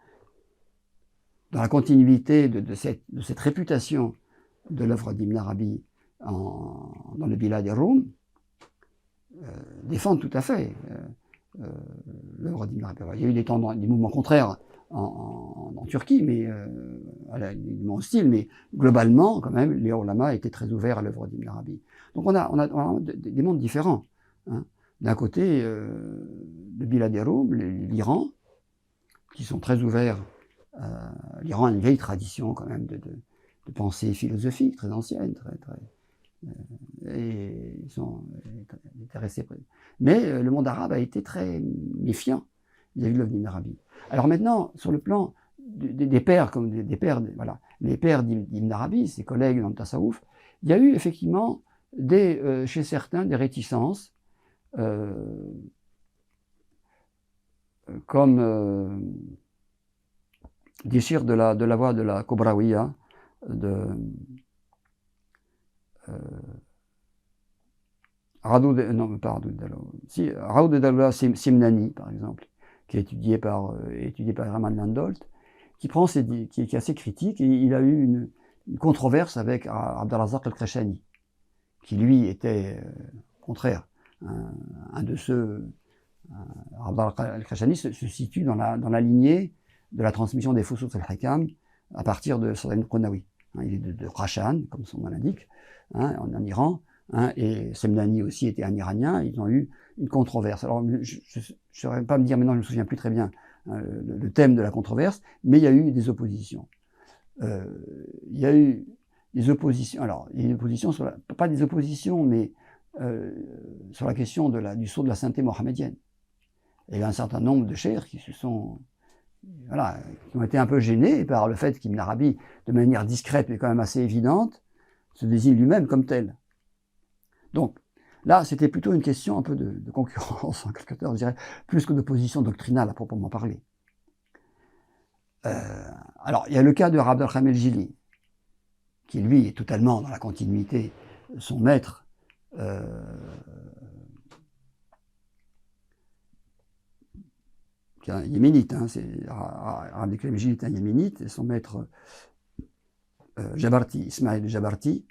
B: dans la continuité de cette réputation de l'œuvre d'Ibn Arabi dans le Bilad al-Rum, défendent tout à fait l'œuvre d'Ibn Arabi. Il y a eu des mouvements contraires en Turquie, mais des mouvements hostiles, mais globalement, quand même, les ulama étaient très ouverts à l'œuvre d'Ibn Arabi. Donc on a des mondes différents. Hein. D'un côté, le Bilad al-Rum, l'Iran, qui sont très ouverts. L'Iran a une vieille tradition quand même de pensée philosophique très ancienne, et ils sont intéressés. Mais le monde arabe a été très méfiant vis-à-vis de l'œuvre d'Ibn Arabi. Alors maintenant, sur le plan des pères, les pères d'Ibn Arabi, ses collègues dans le tasawwuf, il y a eu effectivement chez certains des réticences. comme Dishir de la voix de la Kobrawiya, de Radoud, non pas Radoud Dalo, si, Raoud Daloula Simnani, par exemple, qui est étudié par Herman Landolt, qui est assez critique, et il a eu une controverse avec Abdelrazak al-Krashani, qui lui était au contraire un de ceux. Abdelrazak al-Krashani se situe dans la lignée de la transmission des Fusus al-Hikam à partir de Saladin Qounaoui. Il est de Kashan, comme son nom l'indique, en Iran. Et Semnani aussi était un Iranien, ils ont eu une controverse. Alors, je ne saurais pas me dire, maintenant je ne me souviens plus très bien le thème de la controverse, mais il y a eu des oppositions. Il y a eu des oppositions, alors, il y a des oppositions, pas des oppositions, mais sur la question du sceau de la sainteté mohammedienne. Il y a un certain nombre de cheikhs qui qui ont été un peu gênés par le fait qu'Ibn Arabi, de manière discrète mais quand même assez évidente, se désigne lui-même comme tel. Donc là, c'était plutôt une question un peu de concurrence, en quelque sorte, je dirais, plus que de position doctrinale à proprement parler. Alors, il y a le cas de Abd al-Khamel el-Jili, qui lui est totalement dans la continuité. Son maître, qui est un yéménite, Abd al-Khamel el-Jili est un yéménite, et son maître Jabarti, Ismaël Jabarti,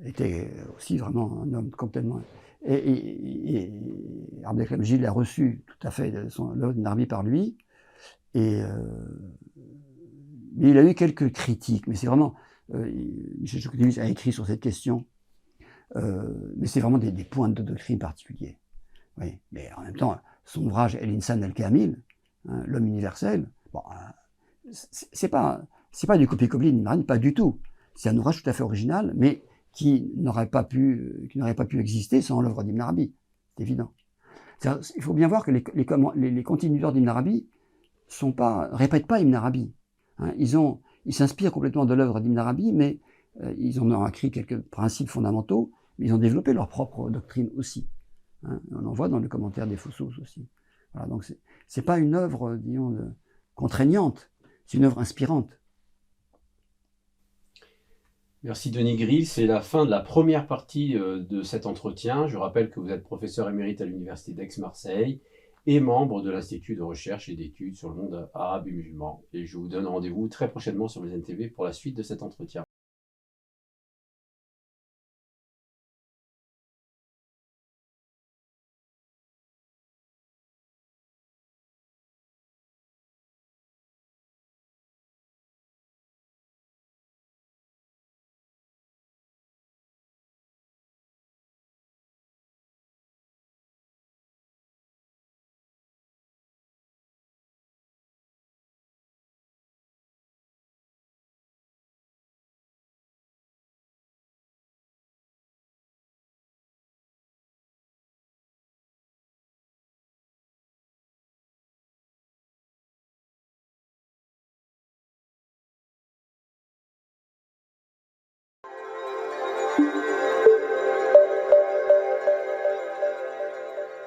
B: était aussi vraiment un homme complètement. Et Abd al-Khamel el-Jili a reçu tout à fait l'œuvre d'Ibn Arabi par lui, mais il a eu quelques critiques, mais c'est vraiment. Michel Choukoutevis a écrit sur cette question, mais c'est vraiment des points de doctrine particuliers. Oui, mais en même temps, son ouvrage El-Insan al-Kamil, l'homme universel, bon, c'est pas du copier-coller d'Ibn Arabi, pas du tout. C'est un ouvrage tout à fait original, mais qui n'aurait pas pu exister sans l'œuvre d'Ibn Arabi, c'est évident. Il faut bien voir que les continuateurs d'Ibn Arabi répètent pas Ibn Arabi. Ils s'inspirent complètement de l'œuvre d'Ibn Arabi, mais ils en ont écrit quelques principes fondamentaux, mais ils ont développé leur propre doctrine aussi. On en voit dans le commentaire des Fusus aussi. Voilà, donc c'est pas une œuvre, disons, contraignante, c'est une œuvre inspirante.
A: Merci Denis Grill, c'est la fin de la première partie de cet entretien. Je rappelle que vous êtes professeur émérite à l'Université d'Aix-Marseille et membre de l'Institut de recherche et d'études sur le monde arabe et musulman. Et je vous donne rendez-vous très prochainement sur BZN TV pour la suite de cet entretien.